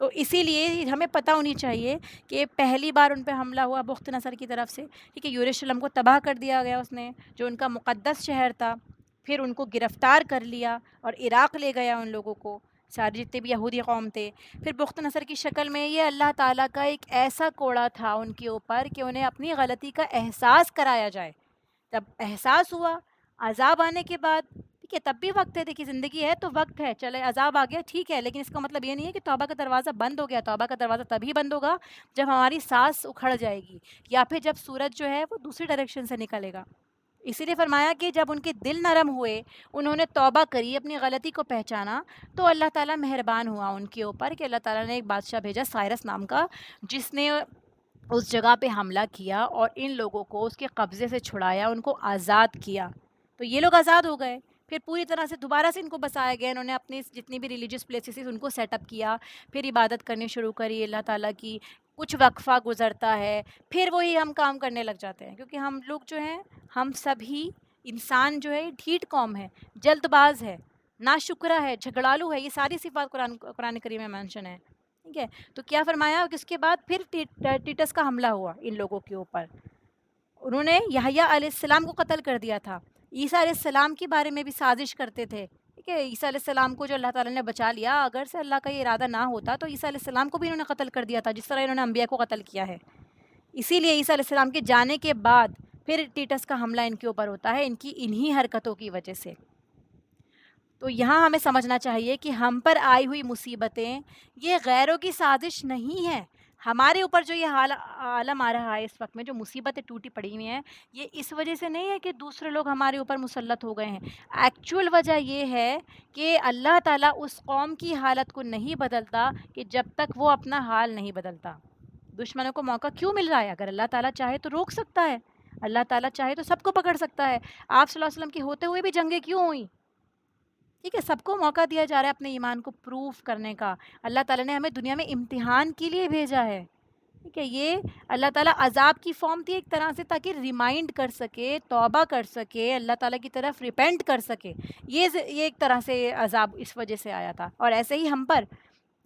تو اسی لیے ہمیں پتہ ہونی چاہیے کہ پہلی بار ان پہ حملہ ہوا بخت نصر کی طرف سے، ٹھیک ہے. یروشلم کو تباہ کر دیا گیا اس نے، جو ان کا مقدس شہر تھا. پھر ان کو گرفتار کر لیا اور عراق لے گیا ان لوگوں کو، سارے جتنے بھی یہودی قوم تھے. پھر بخت نصر کی شکل میں یہ اللہ تعالیٰ کا ایک ایسا کوڑا تھا ان کے اوپر کہ انہیں اپنی غلطی کا احساس کرایا جائے. جب احساس ہوا عذاب آنے کے بعد، ٹھیک ہے، تب بھی وقت ہے، دیکھیے زندگی ہے تو وقت ہے، چلے عذاب آ گیا ٹھیک ہے، لیکن اس کا مطلب یہ نہیں ہے کہ توبہ کا دروازہ بند ہو گیا. توبہ کا دروازہ تبھی بند ہوگا جب ہماری سانس اکھڑ جائے گی، یا پھر جب سورج جو ہے وہ دوسری ڈائریکشن سے نکلے گا. اسی لیے فرمایا کہ جب ان کے دل نرم ہوئے، انہوں نے توبہ کری، اپنی غلطی کو پہچانا، تو اللہ تعالیٰ مہربان ہوا ان کے اوپر کہ اللہ تعالیٰ نے ایک بادشاہ بھیجا سائرس نام کا، جس نے اس جگہ پہ حملہ کیا اور ان لوگوں کو اس کے قبضے سے چھڑایا، ان کو آزاد کیا. تو یہ لوگ آزاد ہو گئے. پھر پوری طرح سے دوبارہ سے ان کو بسایا گیا، انہوں نے اپنی جتنی بھی ریلیجیس پلیسز ان کو سیٹ اپ کیا، پھر عبادت کرنی شروع کری اللہ تعالیٰ کی. کچھ وقفہ گزرتا ہے، پھر وہی ہم کام کرنے لگ جاتے ہیں. کیونکہ ہم لوگ جو ہیں، ہم سبھی انسان جو ہے ڈھیٹ قوم ہے، جلد باز ہے. ناشکرا ہے، جھگڑالو ہے، یہ ساری صفات قرآن کریم میں مینشن ہے. ٹھیک ہے. تو کیا فرمایا کہ اس کے بعد پھر ٹیٹس کا حملہ ہوا ان لوگوں کے اوپر. انہوں نے یحییٰ علیہ السلام کو قتل کر دیا تھا. عیسیٰ علیہ السلام کے بارے میں بھی سازش کرتے تھے. ٹھیک ہے. عیسیٰ علیہ السلام کو جو اللہ تعالیٰ نے بچا لیا، اگر سے اللہ کا یہ ارادہ نہ ہوتا تو عیسیٰ علیہ السلام کو بھی انہوں نے قتل کر دیا تھا، جس طرح انہوں نے انبیاء کو قتل کیا ہے. اسی لیے عیسیٰ علیہ السلام کے جانے کے بعد پھر ٹیٹس کا حملہ ان کے اوپر ہوتا ہے، انہی حرکتوں کی وجہ سے. تو یہاں ہمیں سمجھنا چاہیے کہ ہم پر آئی ہوئی مصیبتیں یہ غیروں کی سازش نہیں ہے. ہمارے اوپر جو یہ عالم آ رہا ہے اس وقت میں، جو مصیبتیں ٹوٹی پڑی ہوئی ہیں، یہ اس وجہ سے نہیں ہے کہ دوسرے لوگ ہمارے اوپر مسلط ہو گئے ہیں. ایکچول وجہ یہ ہے کہ اللہ تعالیٰ اس قوم کی حالت کو نہیں بدلتا کہ جب تک وہ اپنا حال نہیں بدلتا. دشمنوں کو موقع کیوں مل رہا ہے؟ اگر اللہ تعالیٰ چاہے تو روک سکتا ہے، اللہ تعالیٰ چاہے تو سب کو پکڑ سکتا ہے. آپ صلی اللہ علیہ وسلم کے ہوتے ہوئے بھی جنگیں کیوں ہوئیں؟ ٹھیک ہے. سب کو موقع دیا جا رہا ہے اپنے ایمان کو پروف کرنے کا. اللہ تعالیٰ نے ہمیں دنیا میں امتحان کے لیے بھیجا ہے. ٹھیک ہے. یہ اللہ تعالیٰ عذاب کی فارم تھی ایک طرح سے، تاکہ ریمائنڈ کر سکے، توبہ کر سکے، اللہ تعالیٰ کی طرف ریپینٹ کر سکے. یہ ایک طرح سے عذاب اس وجہ سے آیا تھا. اور ایسے ہی ہم پر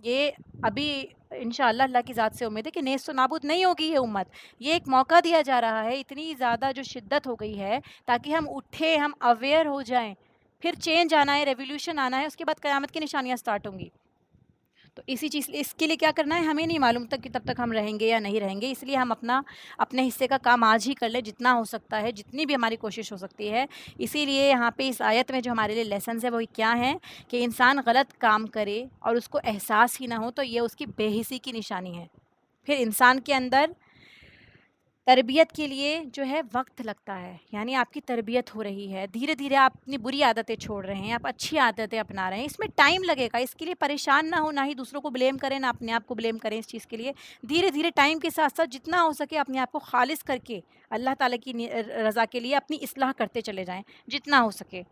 یہ ابھی انشاءاللہ اللہ کی ذات سے امید ہے کہ نیست و نابود نہیں ہوگی یہ امت. یہ ایک موقع دیا جا رہا ہے. اتنی زیادہ جو شدت ہو گئی ہے تاکہ ہم اٹھیں، ہم اویئر ہو جائیں. پھر چینج آنا ہے، ریولیوشن آنا ہے، اس کے بعد قیامت کی نشانیاں سٹارٹ ہوں گی. تو اسی چیز اس کے لیے کیا کرنا ہے ہمیں نہیں معلوم تک کہ تب تک ہم رہیں گے یا نہیں رہیں گے. اس لیے ہم اپنے حصے کا کام آج ہی کر لیں جتنا ہو سکتا ہے، جتنی بھی ہماری کوشش ہو سکتی ہے. اسی لیے یہاں پہ اس آیت میں جو ہمارے لیے لیسنز ہے وہ کیا ہیں کہ انسان غلط کام کرے اور اس کو احساس ہی نہ ہو تو یہ اس کی بے حسی کی نشانی ہے. پھر انسان کے اندر تربیت کے لیے جو ہے وقت لگتا ہے. یعنی آپ کی تربیت ہو رہی ہے، دھیرے دھیرے آپ اپنی بری عادتیں چھوڑ رہے ہیں، آپ اچھی عادتیں اپنا رہے ہیں. اس میں ٹائم لگے گا. اس کے لیے پریشان نہ ہو، نہ ہی دوسروں کو بلیم کریں، نہ اپنے آپ کو بلیم کریں اس چیز کے لیے. دھیرے دھیرے ٹائم کے ساتھ ساتھ جتنا ہو سکے اپنے آپ کو خالص کر کے اللہ تعالیٰ کی رضا کے لیے اپنی اصلاح کرتے چلے جائیں جتنا ہو سکے.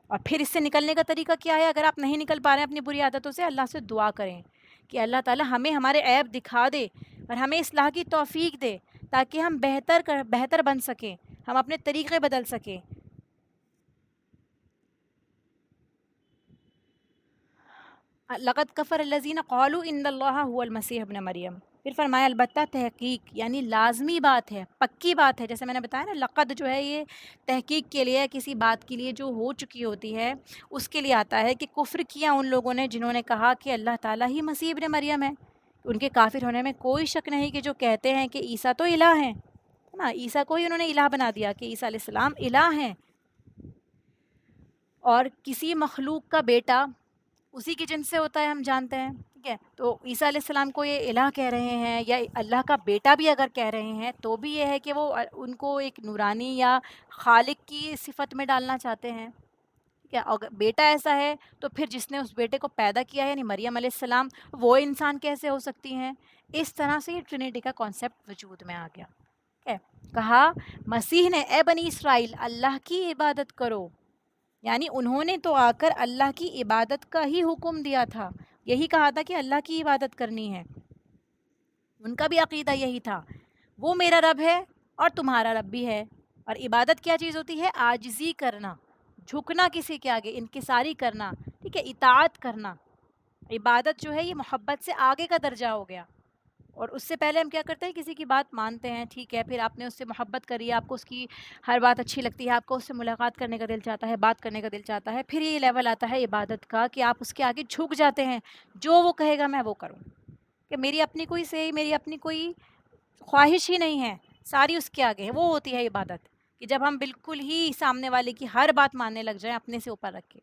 اور پھر اس سے نکلنے کا طریقہ کیا ہے؟ اگر آپ نہیں نکل پا رہے ہیں اپنی بری عادتوں سے، اللہ سے دعا کریں کہ اللہ تعالیٰ ہمیں ہمارے عیب دکھا دے اور ہمیں اصلاح کی توفیق دے، تاکہ ہم بہتر بن سکیں، ہم اپنے طریقے بدل سکیں. لقد کفر الذین قالوا ان اللہ هو المسیح ابن مریم. پھر فرمایا البتہ تحقیق، یعنی لازمی بات ہے، پکی بات ہے. جیسے میں نے بتایا نا، لقد جو ہے یہ تحقیق کے لیے، کسی بات کے لیے جو ہو چکی ہوتی ہے اس کے لیے آتا ہے. کہ کفر کیا ان لوگوں نے جنہوں نے کہا کہ اللہ تعالیٰ ہی مسیح ابن مریم ہے. ان کے کافر ہونے میں کوئی شک نہیں کہ جو کہتے ہیں کہ عیسیٰ تو الہ ہیں نا، عیسیٰ کو ہی انہوں نے الہ بنا دیا کہ عیسیٰ علیہ السلام الہ ہیں. اور کسی مخلوق کا بیٹا اسی کے جن سے ہوتا ہے، ہم جانتے ہیں. ٹھیک ہے. تو عیسیٰ علیہ السلام کو یہ الہ کہہ رہے ہیں یا اللہ کا بیٹا بھی اگر کہہ رہے ہیں تو بھی یہ ہے کہ وہ ان کو ایک نورانی یا خالق کی صفت میں ڈالنا چاہتے ہیں. ٹھیک ہے. اگر بیٹا ایسا ہے تو پھر جس نے اس بیٹے کو پیدا کیا ہے یعنی مریم علیہ السلام، وہ انسان کیسے ہو سکتی ہیں؟ اس طرح سے یہ ٹرینیٹی کا کانسیپٹ وجود میں آ گیا. ٹھیک ہے. کہا مسیح نے اے بنی اسرائیل اللہ کی عبادت کرو. یعنی انہوں نے تو آ کر اللہ کی عبادت کا ہی حکم دیا تھا. یہی کہا تھا کہ اللہ کی عبادت کرنی ہے. ان کا بھی عقیدہ یہی تھا، وہ میرا رب ہے اور تمہارا رب بھی ہے. اور عبادت کیا چیز ہوتی ہے؟ عاجزی کرنا، جھکنا کسی کے آگے، انکساری کرنا. ٹھیک ہے. اطاعت کرنا. عبادت جو ہے یہ محبت سے آگے کا درجہ ہو گیا. اور اس سے پہلے ہم کیا کرتے ہیں؟ کسی کی بات مانتے ہیں، ٹھیک ہے، پھر آپ نے اس سے محبت کری، آپ کو اس کی ہر بات اچھی لگتی ہے، آپ کو اس سے ملاقات کرنے کا دل چاہتا ہے، بات کرنے کا دل چاہتا ہے. پھر یہ لیول آتا ہے عبادت کا کہ آپ اس کے آگے جھک جاتے ہیں، جو وہ کہے گا میں وہ کروں. کہ میری اپنی کوئی میری اپنی کوئی خواہش ہی نہیں ہے، ساری اس کے آگے ہے. وہ ہوتی ہے عبادت، کہ جب ہم بالکل ہی سامنے والے کی ہر بات ماننے لگ جائیں اپنے سے اوپر رکھ کے.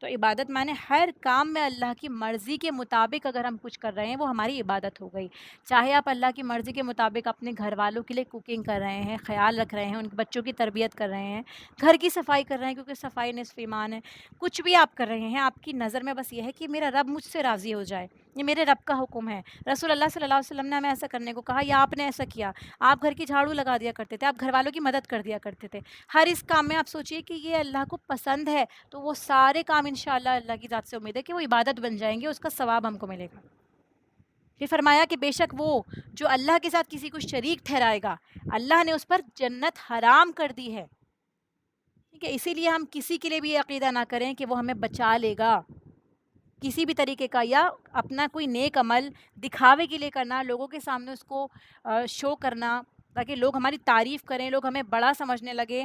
تو عبادت مانے ہر کام میں اللہ کی مرضی کے مطابق اگر ہم کچھ کر رہے ہیں وہ ہماری عبادت ہو گئی. چاہے آپ اللہ کی مرضی کے مطابق اپنے گھر والوں کے لیے کوکنگ کر رہے ہیں، خیال رکھ رہے ہیں، ان کے بچوں کی تربیت کر رہے ہیں، گھر کی صفائی کر رہے ہیں کیونکہ صفائی نصف ایمان ہے. کچھ بھی آپ کر رہے ہیں، آپ کی نظر میں بس یہ ہے کہ میرا رب مجھ سے راضی ہو جائے، یہ میرے رب کا حکم ہے. رسول اللہ صلی اللہ علیہ وسلم نے ہمیں ایسا کرنے کو کہا یا آپ نے ایسا کیا. آپ گھر کی جھاڑو لگا دیا کرتے تھے، آپ گھر والوں کی مدد کر دیا کرتے تھے. ہر اس کام میں آپ سوچئے کہ یہ اللہ کو پسند ہے تو وہ سارے کام انشاءاللہ اللہ کی ذات سے امید ہے کہ وہ عبادت بن جائیں گے، اس کا ثواب ہم کو ملے گا. پھر فرمایا کہ بے شک وہ جو اللہ کے ساتھ کسی کو شریک ٹھہرائے گا اللہ نے اس پر جنت حرام کر دی ہے. ٹھیک ہے، اسی لیے ہم کسی کے لیے بھی یہ عقیدہ نہ کریں کہ وہ ہمیں بچا لے گا کسی بھی طریقے کا، یا اپنا کوئی نیک عمل دکھاوے کے لیے کرنا، لوگوں کے سامنے اس کو شو کرنا تاکہ لوگ ہماری تعریف کریں، لوگ ہمیں بڑا سمجھنے لگے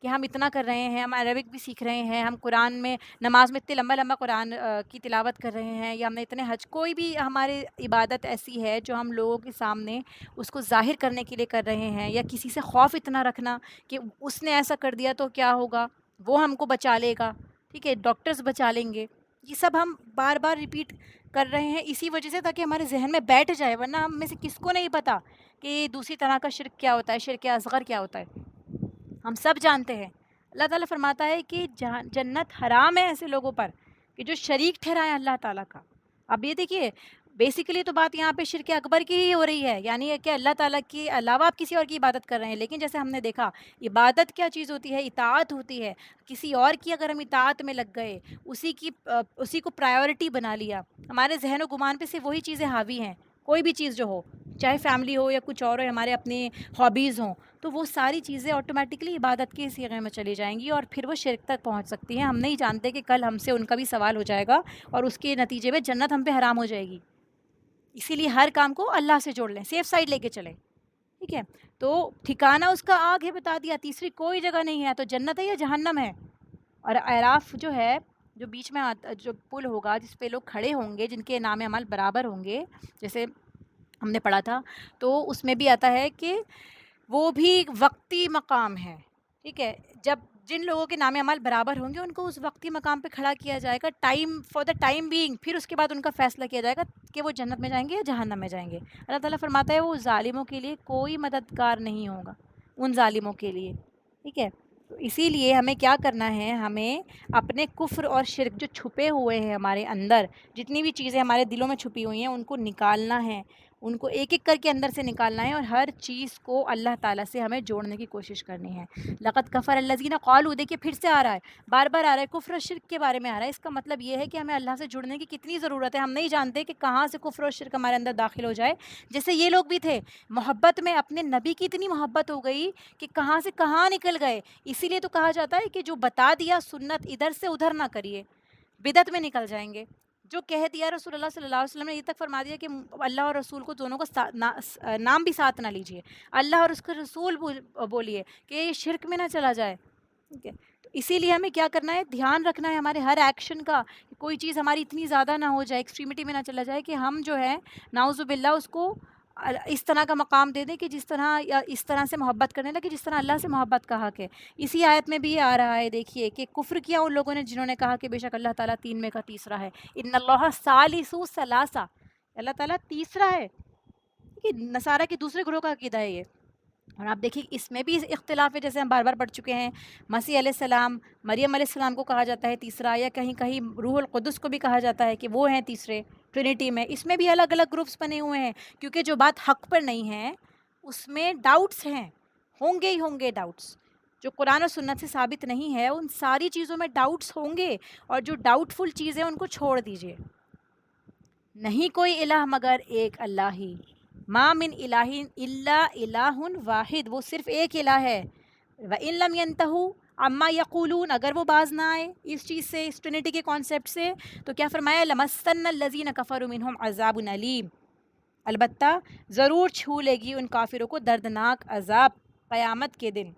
کہ ہم اتنا کر رہے ہیں، ہم عربک بھی سیکھ رہے ہیں، ہم قرآن میں نماز میں اتنے لمبا لمبا قرآن کی تلاوت کر رہے ہیں، یا ہم نے اتنے حج، کوئی بھی ہماری عبادت ایسی ہے جو ہم لوگوں کے سامنے اس کو ظاہر کرنے کے لیے کر رہے ہیں، یا کسی سے خوف اتنا رکھنا کہ اس نے ایسا کر دیا تو کیا ہوگا، وہ ہم کو بچا لے گا، ٹھیک ہے، ڈاکٹرز بچا لیں گے، یہ سب ہم بار بار ریپیٹ کر رہے ہیں اسی وجہ سے تاکہ ہمارے ذہن میں بیٹھ جائے، ورنہ ہم میں سے کس کو نہیں پتہ کہ دوسری طرح کا شرک کیا ہوتا ہے، شرک اصغر کیا ہوتا ہے، ہم سب جانتے ہیں۔ اللہ تعالیٰ فرماتا ہے کہ جنت حرام ہے ایسے لوگوں پر کہ جو شریک ٹھہرائیں اللہ تعالیٰ کا۔ اب یہ دیکھیے، بیسیکلی تو بات یہاں پہ شرک اکبر کی ہی ہو رہی ہے، یعنی کہ اللہ تعالیٰ کے علاوہ آپ کسی اور کی عبادت کر رہے ہیں، لیکن جیسے ہم نے دیکھا عبادت کیا چیز ہوتی ہے، اطاعت ہوتی ہے، کسی اور کی اگر ہم اطاعت میں لگ گئے، اسی کو پرائیورٹی بنا لیا، ہمارے ذہن و گمان پہ سے وہی چیزیں حاوی ہیں، کوئی بھی چیز جو ہو، چاہے فیملی ہو یا کچھ اور ہو، ہمارے اپنے ہابیز ہوں، تو وہ ساری چیزیں آٹومیٹکلی عبادت کے صیغے میں چلی جائیں گی اور پھر وہ شرک تک پہنچ سکتی ہیں۔ ہم نہیں جانتے کہ کل ہم سے ان کا بھی سوال ہو جائے گا اور اس کے نتیجے میں جنت ہم پہ حرام ہو جائے گی، اسی لیے ہر کام کو اللہ سے جوڑ لیں، سیف سائڈ لے کے چلیں، ٹھیک ہے۔ تو ٹھکانہ اس کا آگ ہے بتا دیا، تیسری کوئی جگہ نہیں ہے، تو جنت ہے یا جہنم ہے۔ اور اعراف جو ہے، جو بیچ میں جو پل ہوگا جس پہ لوگ کھڑے ہوں گے جن کے نام اعمال برابر ہوں گے، جیسے ہم نے پڑھا تھا، تو اس میں بھی آتا ہے کہ وہ بھی ایک وقتی مقام ہے، ٹھیک ہے، جب جن لوگوں کے نام اعمال برابر ہوں گے ان کو اس وقتی مقام پہ کھڑا کیا جائے گا، time for the time being, پھر اس کے بعد ان کا فیصلہ کیا جائے گا کہ وہ جنت میں جائیں گے یا جہنم میں جائیں گے۔ اللہ تعالیٰ فرماتا ہے وہ ظالموں کے لیے کوئی مددگار نہیں ہوگا، ان ظالموں کے لیے، ٹھیک ہے۔ تو اسی لیے ہمیں کیا کرنا ہے، ہمیں اپنے کفر اور شرک جو چھپے ہوئے ہیں ہمارے اندر، جتنی بھی چیزیں ہمارے دلوں میں چھپی ہوئی ہیں ان کو نکالنا ہے، ان کو ایک ایک کر کے اندر سے نکالنا ہے، اور ہر چیز کو اللہ تعالیٰ سے ہمیں جوڑنے کی کوشش کرنی ہے۔ لقد کفر الذین قالوا، دیکھیے پھر سے آ رہا ہے، بار بار آ رہا ہے، کفر و شرک کے بارے میں آ رہا ہے، اس کا مطلب یہ ہے کہ ہمیں اللہ سے جڑنے کی کتنی ضرورت ہے، ہم نہیں جانتے کہ کہاں سے کفر و شرک ہمارے اندر داخل ہو جائے، جیسے یہ لوگ بھی تھے، محبت میں اپنے نبی کی اتنی محبت ہو گئی کہ کہاں سے کہاں نکل گئے، اسی لیے تو کہا جاتا ہے کہ جو بتا دیا سنت ادھر سے ادھر نہ کریے، بدعت میں نکل جائیں گے، جو کہہ دیا رسول اللہ صلی اللہ علیہ وسلم نے یہ تک فرما دیا کہ اللہ اور رسول کو دونوں کا نام بھی ساتھ نہ لیجیے، اللہ اور اس کے رسول بولیے کہ یہ شرک میں نہ چلا جائے، ٹھیک ہے۔ تو اسی لیے ہمیں کیا کرنا ہے، دھیان رکھنا ہے ہمارے ہر ایکشن کا، کہ کوئی چیز ہماری اتنی زیادہ نہ ہو جائے، ایکسٹریمٹی میں نہ چلا جائے کہ ہم جو ہے نعوذ باللہ اس کو اس طرح کا مقام دے دیں کہ جس طرح، یا اس طرح سے محبت کرنے لگے جس طرح اللہ سے محبت کا حق ہے۔ اسی آیت میں بھی یہ آ رہا ہے، دیکھیے کہ کفر کیا ان لوگوں نے جنہوں نے کہا کہ بے شک اللہ تعالیٰ تین میں کا تیسرا ہے، ان اللہ ثالث ثلاثہ، اللہ تعالیٰ تیسرا ہے، کہ نصارہ کے دوسرے گروہ کا عقیدہ ہے یہ۔ اور آپ دیکھیں اس میں بھی اختلاف ہے، جیسے ہم بار بار پڑھ چکے ہیں، مسیح علیہ السلام، مریم علیہ السلام کو کہا جاتا ہے تیسرا، یا کہیں کہیں روح القدس کو بھی کہا جاتا ہے کہ وہ ہیں تیسرے ٹرینیٹی میں، اس میں بھی الگ الگ گروپس بنے ہوئے ہیں، کیونکہ جو بات حق پر نہیں ہے اس میں ڈاؤٹس ہیں، ہوں گے ہی ہوں گے ڈاؤٹس، جو قرآن و سنت سے ثابت نہیں ہے ان ساری چیزوں میں ڈاؤٹس ہوں گے، اور جو ڈاؤٹ فل چیزیں ان کو چھوڑ دیجیے۔ نہیں کوئی الہ مگر ایک اللہ ہی، ما من الہ الا الہ واحد، وہ صرف ایک الہ ہے، وَإِن لَمْ يَنْتَهُوا عَمَّا يَقُولُونَ، اگر وہ باز نہ آئے اس چیز سے، اس ٹرینٹی کے کانسیپٹ سے، تو کیا فرمایا، لَمَسَّنَّ الَّذِينَ كَفَرُوا مِنْهُمْ عَذَابٌ أَلِيمٌ، البتہ ضرور چھو لے گی ان کافروں کو دردناک عذاب قیامت کے دن۔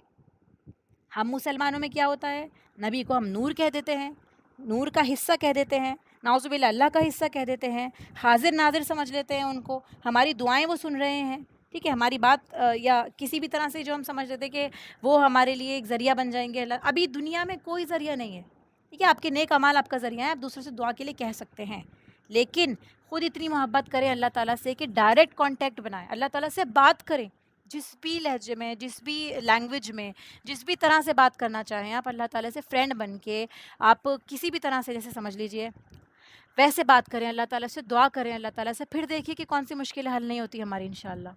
ہم مسلمانوں میں کیا ہوتا ہے، نبی کو ہم نور کہہ دیتے ہیں، نور کا حصہ کہہ دیتے ہیں، نعوذ باللہ اللہ کا حصہ کہہ دیتے ہیں، حاضر ناظر سمجھ لیتے ہیں ان کو، ہماری دعائیں وہ سن رہے ہیں، ٹھیک ہے، ہماری بات یا کسی بھی طرح سے جو ہم سمجھ لیتے کہ وہ ہمارے لیے ایک ذریعہ بن جائیں گے، ابھی دنیا میں کوئی ذریعہ نہیں ہے، ٹھیک ہے، آپ کے نیک اعمال آپ کا ذریعہ ہے، آپ دوسروں سے دعا کے لیے کہہ سکتے ہیں، لیکن خود اتنی محبت کریں اللہ تعالیٰ سے کہ ڈائریکٹ کانٹیکٹ بنائیں، اللہ تعالیٰ سے بات کریں، جس بھی لہجے میں، جس بھی لینگویج میں، جس بھی طرح سے بات کرنا چاہیں آپ، اللہ تعالیٰ سے فرینڈ بن کے، آپ کسی بھی طرح سے، جیسے سمجھ لیجئے ویسے بات کریں، اللہ تعالیٰ سے دعا کریں اللہ تعالیٰ سے، پھر دیکھیے کہ کون سی مشکلیں حل نہیں ہوتی ہماری انشاءاللہ۔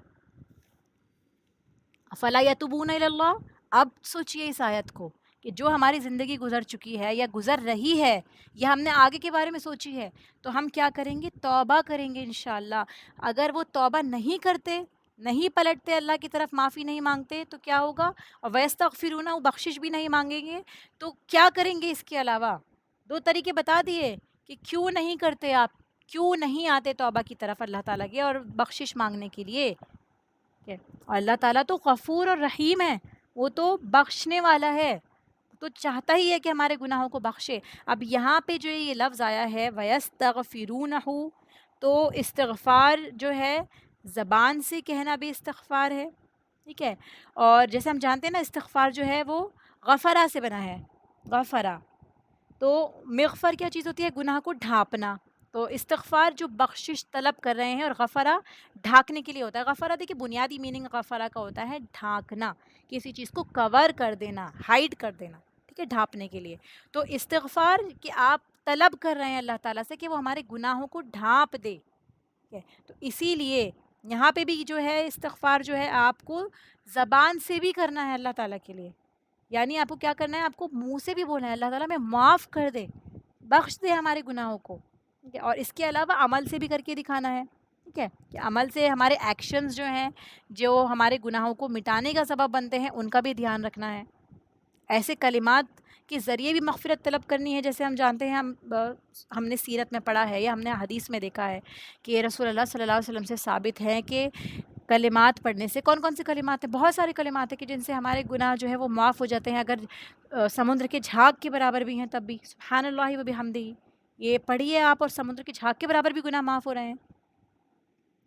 فَلَا يَتُوبُونَ إِلَى اللَّهِ، اب سوچئے اس آیت کو کہ جو ہماری زندگی گزر چکی ہے یا گزر رہی ہے، یا ہم نے آگے کے بارے میں سوچی ہے، تو ہم کیا کریں گے، توبہ کریں گے انشاءاللہ۔ اگر وہ توبہ نہیں کرتے نہیں پلٹتے اللہ کی طرف، معافی نہیں مانگتے، تو کیا ہوگا؟ اور وَيَسْتَغْفِرُونَ، وہ بخشش بھی نہیں مانگیں گے تو کیا کریں گے اس کے علاوہ؟ دو طریقے بتا دیے کہ کیوں نہیں کرتے آپ، کیوں نہیں آتے توبہ کی طرف اللہ تعالیٰ کے اور بخشش مانگنے کے لیے. اور اللہ تعالیٰ تو غفور اور رحیم ہے، وہ تو بخشنے والا ہے، تو چاہتا ہی ہے کہ ہمارے گناہوں کو بخشے. اب یہاں پہ جو یہ لفظ آیا ہے وَيَسْتَغْفِرُونَهُ، تو استغفار جو ہے زبان سے کہنا بھی استغفار ہے، ٹھیک ہے. اور جیسے ہم جانتے ہیں نا استغفار جو ہے وہ غفرہ سے بنا ہے، غفرہ. تو مغفر کیا چیز ہوتی ہے؟ گناہ کو ڈھانپنا. تو استغفار جو بخشش طلب کر رہے ہیں، اور غفرہ ڈھانکنے کے لیے ہوتا ہے. غفرہ دیکھیے بنیادی میننگ غفرہ کا ہوتا ہے ڈھانکنا، کسی چیز کو کور کر دینا، ہائڈ کر دینا، ٹھیک ہے، ڈھانپنے کے لیے. تو استغفار کہ آپ طلب کر رہے ہیں اللہ تعالیٰ سے کہ وہ ہمارے گناہوں کو ڈھانپ دے، ٹھیک ہے. تو اسی لیے یہاں پہ بھی جو ہے استغفار جو ہے آپ کو زبان سے بھی کرنا ہے اللہ تعالیٰ کے لیے. یعنی آپ کو کیا کرنا ہے؟ آپ کو منہ سے بھی بولنا ہے اللہ تعالیٰ میں معاف کر دے، بخش دے ہمارے گناہوں کو، ٹھیک ہے. اور اس کے علاوہ عمل سے بھی کر کے دکھانا ہے، ٹھیک ہے، کہ عمل سے ہمارے ایکشنز جو ہیں جو ہمارے گناہوں کو مٹانے کا سبب بنتے ہیں ان کا بھی دھیان رکھنا ہے. ایسے کلمات کے ذریعے بھی مغفرت طلب کرنی ہے. جیسے ہم جانتے ہیں، ہم نے سیرت میں پڑھا ہے یا ہم نے حدیث میں دیکھا ہے کہ رسول اللہ صلی اللہ علیہ وسلم سے ثابت ہے کہ کلمات پڑھنے سے، کون کون سے کلمات ہیں؟ بہت سارے کلمات ہیں کہ جن سے ہمارے گناہ جو ہے وہ معاف ہو جاتے ہیں. اگر سمندر کے جھاگ کے برابر بھی ہیں تب بھی سبحان اللہ و بحمدہ، یہ پڑھیے آپ، اور سمندر کے جھاگ کے برابر بھی گناہ معاف ہو رہے ہیں.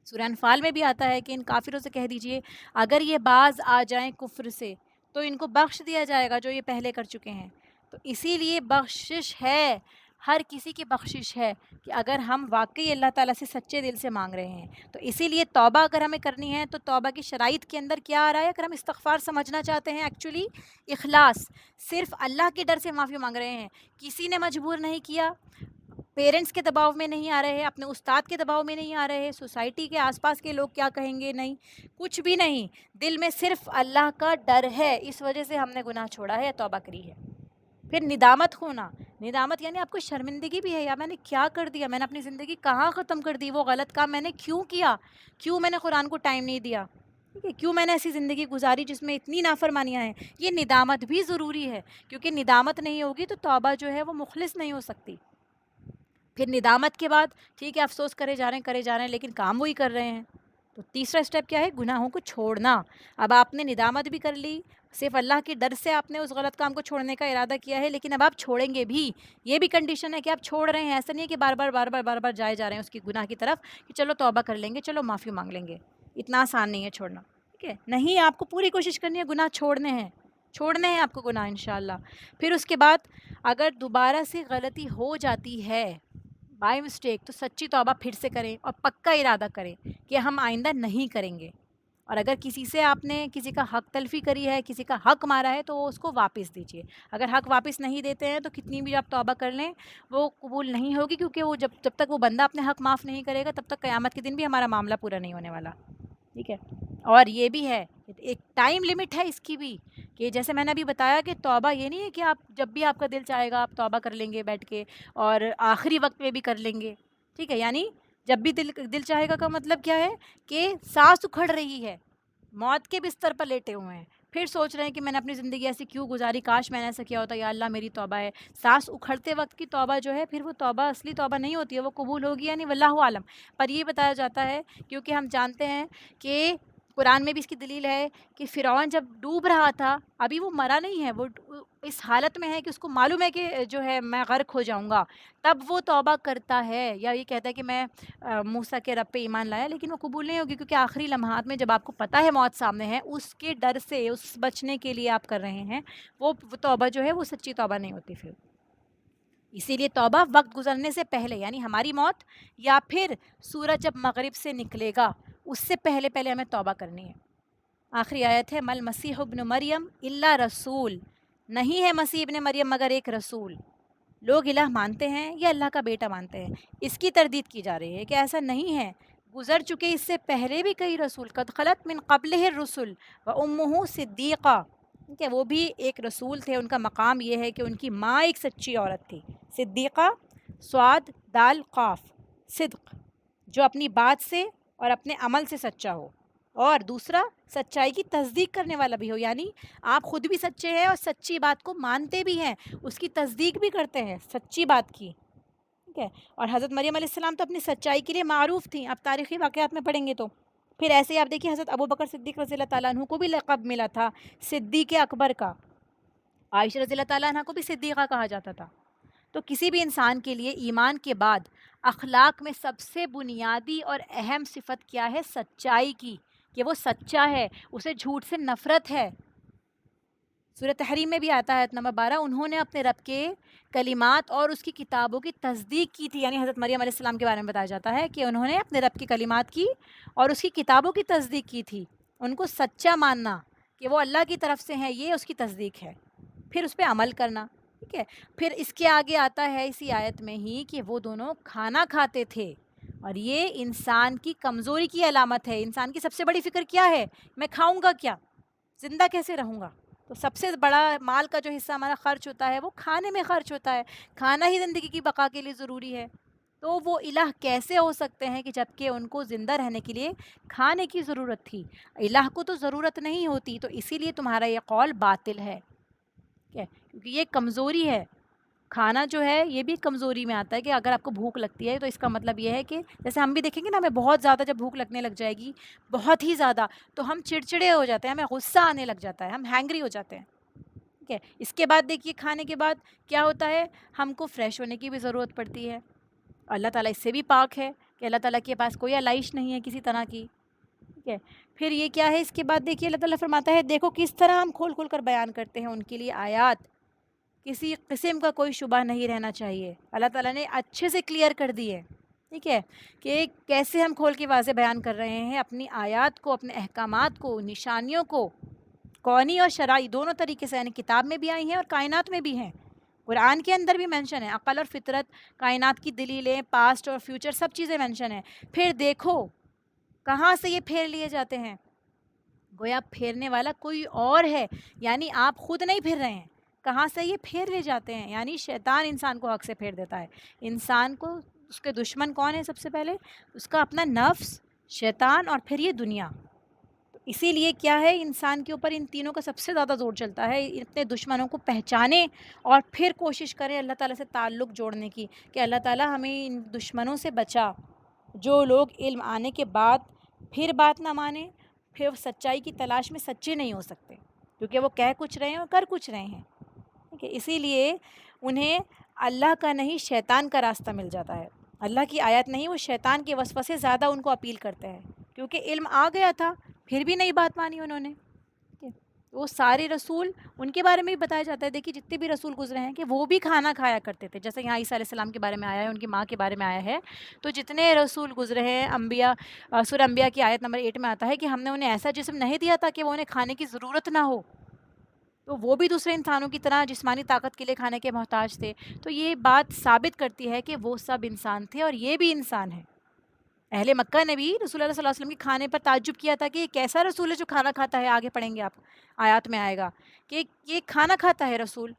سورہ انفال میں بھی آتا ہے کہ ان کافروں سے کہہ دیجئے اگر یہ باز آ جائیں کفر سے تو ان کو بخش دیا جائے گا جو یہ پہلے کر چکے ہیں. تو اسی لیے بخشش ہے، ہر کسی کی بخشش ہے کہ اگر ہم واقعی اللہ تعالیٰ سے سچے دل سے مانگ رہے ہیں. تو اسی لیے توبہ اگر ہمیں کرنی ہے تو توبہ کی شرائط کے اندر کیا آ رہا ہے؟ اگر ہم استغفار سمجھنا چاہتے ہیں ایکچولی اخلاص، صرف اللہ کے ڈر سے معافی مانگ رہے ہیں، کسی نے مجبور نہیں کیا، پیرنٹس کے دباؤ میں نہیں آ رہے، اپنے استاد کے دباؤ میں نہیں آ رہے، سوسائٹی کے آس پاس کے لوگ کیا کہیں گے نہیں، کچھ بھی نہیں، دل میں صرف اللہ کا ڈر ہے، اس وجہ سے ہم نے گناہ چھوڑا ہے، توبہ کری ہے. پھر ندامت ہونا، ندامت یعنی آپ کو شرمندگی بھی ہے، یا میں نے کیا کر دیا، میں نے اپنی زندگی کہاں ختم کر دی، وہ غلط کام میں نے کیوں کیا، کیوں میں نے قرآن کو ٹائم نہیں دیا، ٹھیک ہے، کیوں میں نے ایسی زندگی گزاری جس میں اتنی نافرمانیاں ہیں. یہ ندامت بھی ضروری ہے، کیونکہ ندامت نہیں ہوگی تو توبہ جو ہے وہ مخلص نہیں ہو سکتی. پھر ندامت کے بعد ٹھیک ہے افسوس کرے جا رہے ہیں لیکن کام وہی کر رہے ہیں. تو تیسرا اسٹیپ کیا ہے؟ گناہوں کو چھوڑنا. اب آپ نے ندامت بھی کر لی، صرف اللہ کے ڈر سے آپ نے اس غلط کام کو چھوڑنے کا ارادہ کیا ہے، لیکن اب آپ چھوڑیں گے بھی. یہ بھی کنڈیشن ہے کہ آپ چھوڑ رہے ہیں، ایسا نہیں ہے کہ بار بار جائے جا رہے ہیں اس کی گناہ کی طرف کہ چلو توبہ کر لیں گے، چلو معافی مانگ لیں گے. اتنا آسان نہیں ہے چھوڑنا، ٹھیک ہے. نہیں، آپ کو پوری کوشش کرنی ہے، گناہ چھوڑنے ہیں آپ کو گناہ انشاءاللہ. پھر اس کے بعد اگر دوبارہ سے غلطی ہو جاتی ہے بائی مسٹیک تو سچی توبہ پھر سے کریں اور پکا ارادہ کریں کہ ہم آئندہ نہیں کریں گے. اور اگر کسی سے آپ نے کسی کا حق تلفی کری ہے، کسی کا حق مارا ہے، تو اس کو واپس دیجیے. اگر حق واپس نہیں دیتے ہیں تو کتنی بھی آپ توبہ کر لیں وہ قبول نہیں ہوگی، کیونکہ وہ جب تک وہ بندہ اپنے حق معاف نہیں کرے گا تب تک قیامت کے دن بھی ہمارا معاملہ پورا نہیں ہونے والا، ٹھیک ہے. اور یہ بھی ہے ایک ٹائم لمٹ ہے اس کی بھی، کہ جیسے میں نے ابھی بتایا کہ توبہ یہ نہیں ہے کہ آپ جب بھی آپ کا دل چاہے گا آپ توبہ کر لیں گے بیٹھ کے اور آخری وقت میں بھی کر لیں گے، ٹھیک ہے. یعنی جب بھی دل چاہے گا کا مطلب کیا ہے؟ کہ سانس اکھڑ رہی ہے، موت کے بستر پر لیٹے ہوئے ہیں، پھر سوچ رہے ہیں کہ میں نے اپنی زندگی ایسی کیوں گزاری، کاش میں نے ایسا کیا ہوتا، یا اللہ میری توبہ ہے. سانس اکھڑتے وقت کی توبہ جو ہے پھر وہ توبہ اصلی توبہ نہیں ہوتی ہے، وہ قبول ہوگی یا نہیں واللہ عالم. پر یہ بتایا جاتا ہے کیونکہ ہم جانتے ہیں کہ قرآن میں بھی اس کی دلیل ہے کہ فرعون جب ڈوب رہا تھا ابھی وہ مرا نہیں ہے، وہ اس حالت میں ہے کہ اس کو معلوم ہے کہ جو ہے میں غرق ہو جاؤں گا، تب وہ توبہ کرتا ہے یا یہ کہتا ہے کہ میں موسیٰ کے رب پہ ایمان لایا، لیکن وہ قبول نہیں ہوگی کیونکہ آخری لمحات میں جب آپ کو پتہ ہے موت سامنے ہے، اس کے ڈر سے اس بچنے کے لیے آپ کر رہے ہیں، وہ توبہ جو ہے وہ سچی توبہ نہیں ہوتی. پھر اسی لیے توبہ وقت گزرنے سے پہلے، یعنی ہماری موت یا پھر سورج جب مغرب سے نکلے گا اس سے پہلے ہمیں توبہ کرنی ہے. آخری آیت ہے مل مسیح ابن مریم الا رسول، نہیں ہے مسیح ابن مریم مگر ایک رسول. لوگ الہ مانتے ہیں یا اللہ کا بیٹا مانتے ہیں، اس کی تردید کی جا رہی ہے کہ ایسا نہیں ہے، گزر چکے اس سے پہلے بھی کئی رسول، قد خلت من قبلہ الرسل و امہ صدیقہ، ٹھیک ہے، وہ بھی ایک رسول تھے. ان کا مقام یہ ہے کہ ان کی ماں ایک سچی عورت تھی، صدیقہ، صاد دال قاف، صدق، جو اپنی بات سے اور اپنے عمل سے سچا ہو. اور دوسرا سچائی کی تصدیق کرنے والا بھی ہو، یعنی آپ خود بھی سچے ہیں اور سچی بات کو مانتے بھی ہیں، اس کی تصدیق بھی کرتے ہیں سچی بات کی، ٹھیک ہے. اور حضرت مریم علیہ السلام تو اپنی سچائی کے لیے معروف تھیں، آپ تاریخی واقعات میں پڑھیں گے تو. پھر ایسے ہی آپ دیکھیے حضرت ابوبکر صدیق رضی اللہ تعالیٰ عنہ کو بھی لقب ملا تھا صدیق اکبر کا، عائشہ رضی اللہ تعالیٰ عنہ کو بھی صدیقہ کہا جاتا تھا. تو کسی بھی انسان کے لیے ایمان کے بعد اخلاق میں سب سے بنیادی اور اہم صفت کیا ہے؟ سچائی کی، کہ وہ سچا ہے، اسے جھوٹ سے نفرت ہے. سورہ تحریم میں بھی آتا ہے آیت نمبر 12، انہوں نے اپنے رب کے کلمات اور اس کی کتابوں کی تصدیق کی تھی. یعنی حضرت مریم علیہ السلام کے بارے میں بتایا جاتا ہے کہ انہوں نے اپنے رب کی کلمات کی اور اس کی کتابوں کی تصدیق کی تھی. ان کو سچا ماننا کہ وہ اللہ کی طرف سے ہیں، یہ اس کی تصدیق ہے. پھر اس پہ عمل کرنا، ٹھیک ہے. پھر اس کے آگے آتا ہے اسی آیت میں ہی کہ وہ دونوں کھانا کھاتے تھے، اور یہ انسان کی کمزوری کی علامت ہے. انسان کی سب سے بڑی فکر کیا ہے؟ میں کھاؤں گا کیا، زندہ کیسے رہوں گا. تو سب سے بڑا مال کا جو حصہ ہمارا خرچ ہوتا ہے وہ کھانے میں خرچ ہوتا ہے. کھانا ہی زندگی کی بقا کے لیے ضروری ہے. تو وہ الہ کیسے ہو سکتے ہیں کہ جب کہ ان کو زندہ رہنے کے لیے کھانے کی ضرورت تھی؟ الہ کو تو ضرورت نہیں ہوتی. تو اسی لیے تمہارا یہ قول باطل ہے، کیونکہ یہ کمزوری ہے. کھانا جو ہے یہ بھی کمزوری میں آتا ہے کہ اگر آپ کو بھوک لگتی ہے تو اس کا مطلب یہ ہے کہ جیسے ہم بھی دیکھیں گے نا، ہمیں بہت زیادہ جب بھوک لگنے لگ جائے گی، بہت ہی زیادہ، تو ہم چڑچڑے ہو جاتے ہیں، ہمیں غصہ آنے لگ جاتا ہے، ہم ہینگری ہو جاتے ہیں، ٹھیک ہے. اس کے بعد دیکھیے کھانے کے بعد کیا ہوتا ہے؟ ہم کو فریش ہونے کی بھی ضرورت پڑتی ہے. اللہ تعالیٰ اس سے بھی پاک ہے کہ اللہ تعالیٰ کے پاس کوئی علائش نہیں ہے کسی طرح کی، ٹھیک ہے. پھر یہ کیا ہے؟ اس کے بعد دیکھیے اللہ تعالیٰ فرماتا ہے دیکھو کس طرح ہم کھول کھول کر بیان کرتے ہیں ان کے لیے آیات، کسی قسم کا کوئی شبہ نہیں رہنا چاہیے. اللہ تعالیٰ نے اچھے سے کلیئر کر دی ہے، ٹھیک ہے، کہ کیسے ہم کھول کے واضح بیان کر رہے ہیں اپنی آیات کو، اپنے احکامات کو، نشانیوں کو، کونی اور شرعی دونوں طریقے سے. یعنی کتاب میں بھی آئی ہیں اور کائنات میں بھی ہیں. قرآن کے اندر بھی مینشن ہے، عقل اور فطرت، کائنات کی دلیلیں، پاسٹ اور فیوچر، سب چیزیں مینشن ہیں. پھر دیکھو کہاں سے یہ پھیر لیے جاتے ہیں، گویا پھیرنے والا کوئی اور ہے، یعنی آپ خود نہیں پھیر رہے ہیں. کہاں سے یہ پھیر لے جاتے ہیں؟ یعنی شیطان انسان کو حق سے پھیر دیتا ہے. انسان کو اس کے دشمن کون ہے؟ سب سے پہلے اس کا اپنا نفس، شیطان، اور پھر یہ دنیا. اسی لیے کیا ہے، انسان کے اوپر ان تینوں کا سب سے زیادہ زور چلتا ہے. اپنے دشمنوں کو پہچانے اور پھر کوشش کرے اللہ تعالیٰ سے تعلق جوڑنے کی، کہ اللہ تعالیٰ ہمیں ان دشمنوں سے بچا، جو لوگ علم آنے کے بعد پھر بات نہ مانیں، پھر سچائی کی تلاش میں سچے نہیں ہو سکتے، کیونکہ وہ کہہ کچھ رہے ہیں اور کر کچھ رہے ہیں، ٹھیک ہے. اسی لیے انہیں اللہ کا نہیں شیطان کا راستہ مل جاتا ہے. اللہ کی آیت نہیں، وہ شیطان کے وسوسے زیادہ ان کو اپیل کرتے ہیں، کیونکہ علم آ گیا تھا پھر بھی نہیں بات مانی انہوں نے. وہ سارے رسول ان کے بارے میں بھی بتایا جاتا ہے. دیکھیے جتنے بھی رسول گزرے ہیں کہ وہ بھی کھانا کھایا کرتے تھے، جیسے یہاں عیسیٰ علیہ السلام کے بارے میں آیا ہے، ان کی ماں کے بارے میں آیا ہے. تو جتنے رسول گزرے ہیں، انبیاء، سورہ انبیاء کی آیت نمبر 8 میں آتا ہے کہ ہم نے انہیں ایسا جسم نہیں دیا تھا کہ وہ انہیں کھانے کی ضرورت نہ ہو. تو وہ بھی دوسرے انسانوں کی طرح جسمانی طاقت کے لیے کھانے کے محتاج تھے. تو یہ بات ثابت کرتی ہے کہ وہ سب انسان تھے اور یہ بھی انسان ہے. اہل مکہ نے بھی رسول اللہ صلی اللہ علیہ وسلم کے کھانے پر تعجب کیا تھا کہ یہ کیسا رسول ہے جو کھانا کھاتا ہے. آگے پڑھیں گے آپ، آیات میں آئے گا کہ یہ کھانا کھاتا ہے رسول.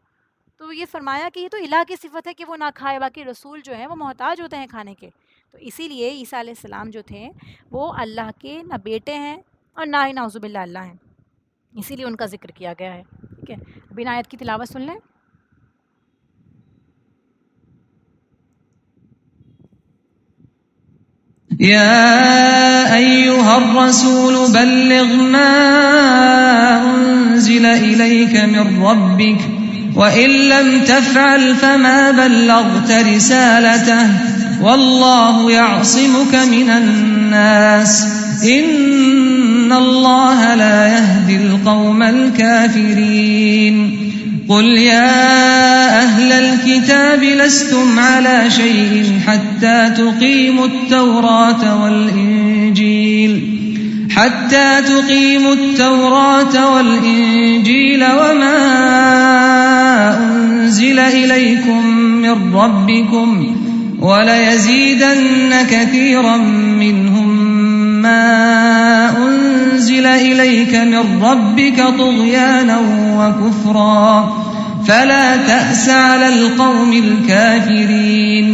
تو یہ فرمایا کہ یہ تو الہ کی صفت ہے کہ وہ نہ کھائے، باقی رسول جو ہیں وہ محتاج ہوتے ہیں کھانے کے. تو اسی لیے عیسیٰ علیہ السلام جو تھے وہ اللہ کے نہ بیٹے ہیں اور نہ ہی نعوذ باللہ اللہ ہیں، اسی لیے ان کا ذکر کیا گیا ہے. ٹھیک ہے، ابھی آیت کی تلاوت سن لیں. يا أيها الرسول بلغ ما أنزل إليك من ربك وإن لم تفعل فما بلغت رسالته والله يعصمك من الناس إن الله لا يهدي القوم الكافرين. قل يا أهل الكتاب لستم على شيء حتى تقيموا التوراة والإنجيل وما أنزل إليكم من ربكم وليزيدن كثيرا منهم ما أنزل إليك من ربك طغيانا وكفرا فلا تأس على القوم الكافرين.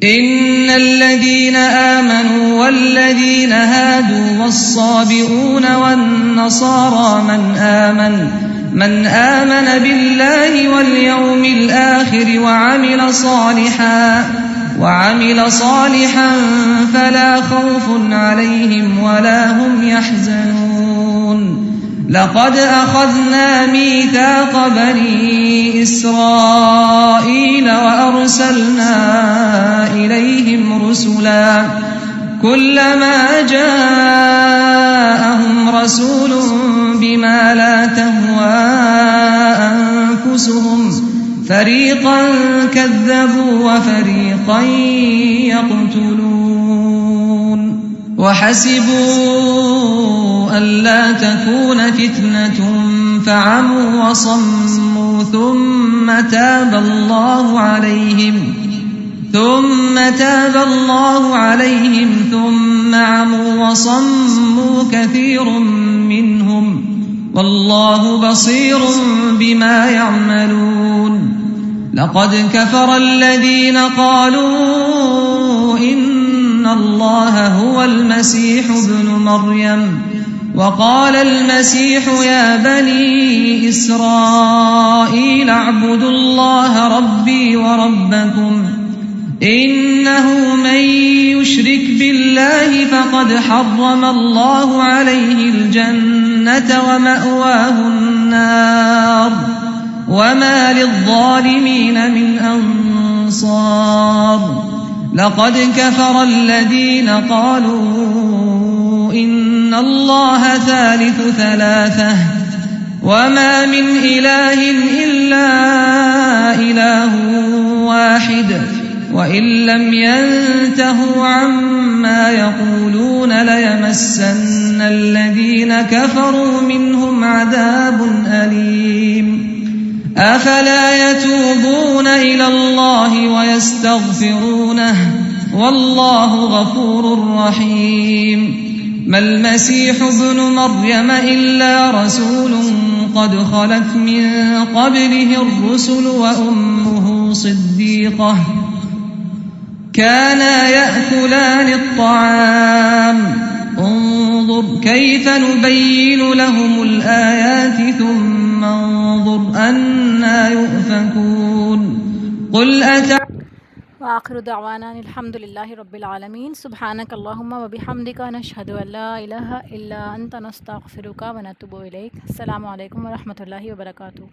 إن الذين آمنوا والذين هادوا والصابئون والنصارى من آمن بالله واليوم الآخر وعمل صالحا فلا خوف عليهم ولا هم يحزنون لقد أخذنا ميثاق بني إسرائيل وأرسلنا إليهم رسلا كلما جاءهم رسول بما لا تهوى أنفسهم فريقا كذبوا وفريقا يقتلون وحسبوا ألا تكون فتنة فعموا وصموا ثم تاب الله عليهم ثم عموا وصموا كثير منهم والله بصير بما يعملون لقد كفر الذين قالوا إن الله هو المسيح ابن مريم وقال المسيح يا بني إسرائيل اعبدوا الله ربي وربكم إنه من يشرك بالله فقد حرم الله عليه الجنة ومأواه النار وما للظالمين من أنصار لقد كفر الذين قالوا إن الله ثالث ثلاثة وما من إله إلا إله واحد وإن لم ينتهوا عما يقولون ليمسن الذين كفروا منهم عذاب أليم أفلا يتوبون إلى الله ويستغفرونه والله غفور رحيم ما المسيح ابن مريم إلا رسول قد خلت من قبله الرسل وأمه صديقة كانا يأكلان الطعام انظر كيف نبين لهم الآيات ثم انظر أنا يؤفكون قل وآخر دعوانا الحمد لله رب العالمين سبحانك اللهم وبحمدك نشهد أن لا إله إلا أنت نستغفرك ونتوب إليك السلام عليكم ورحمة الله وبركاته.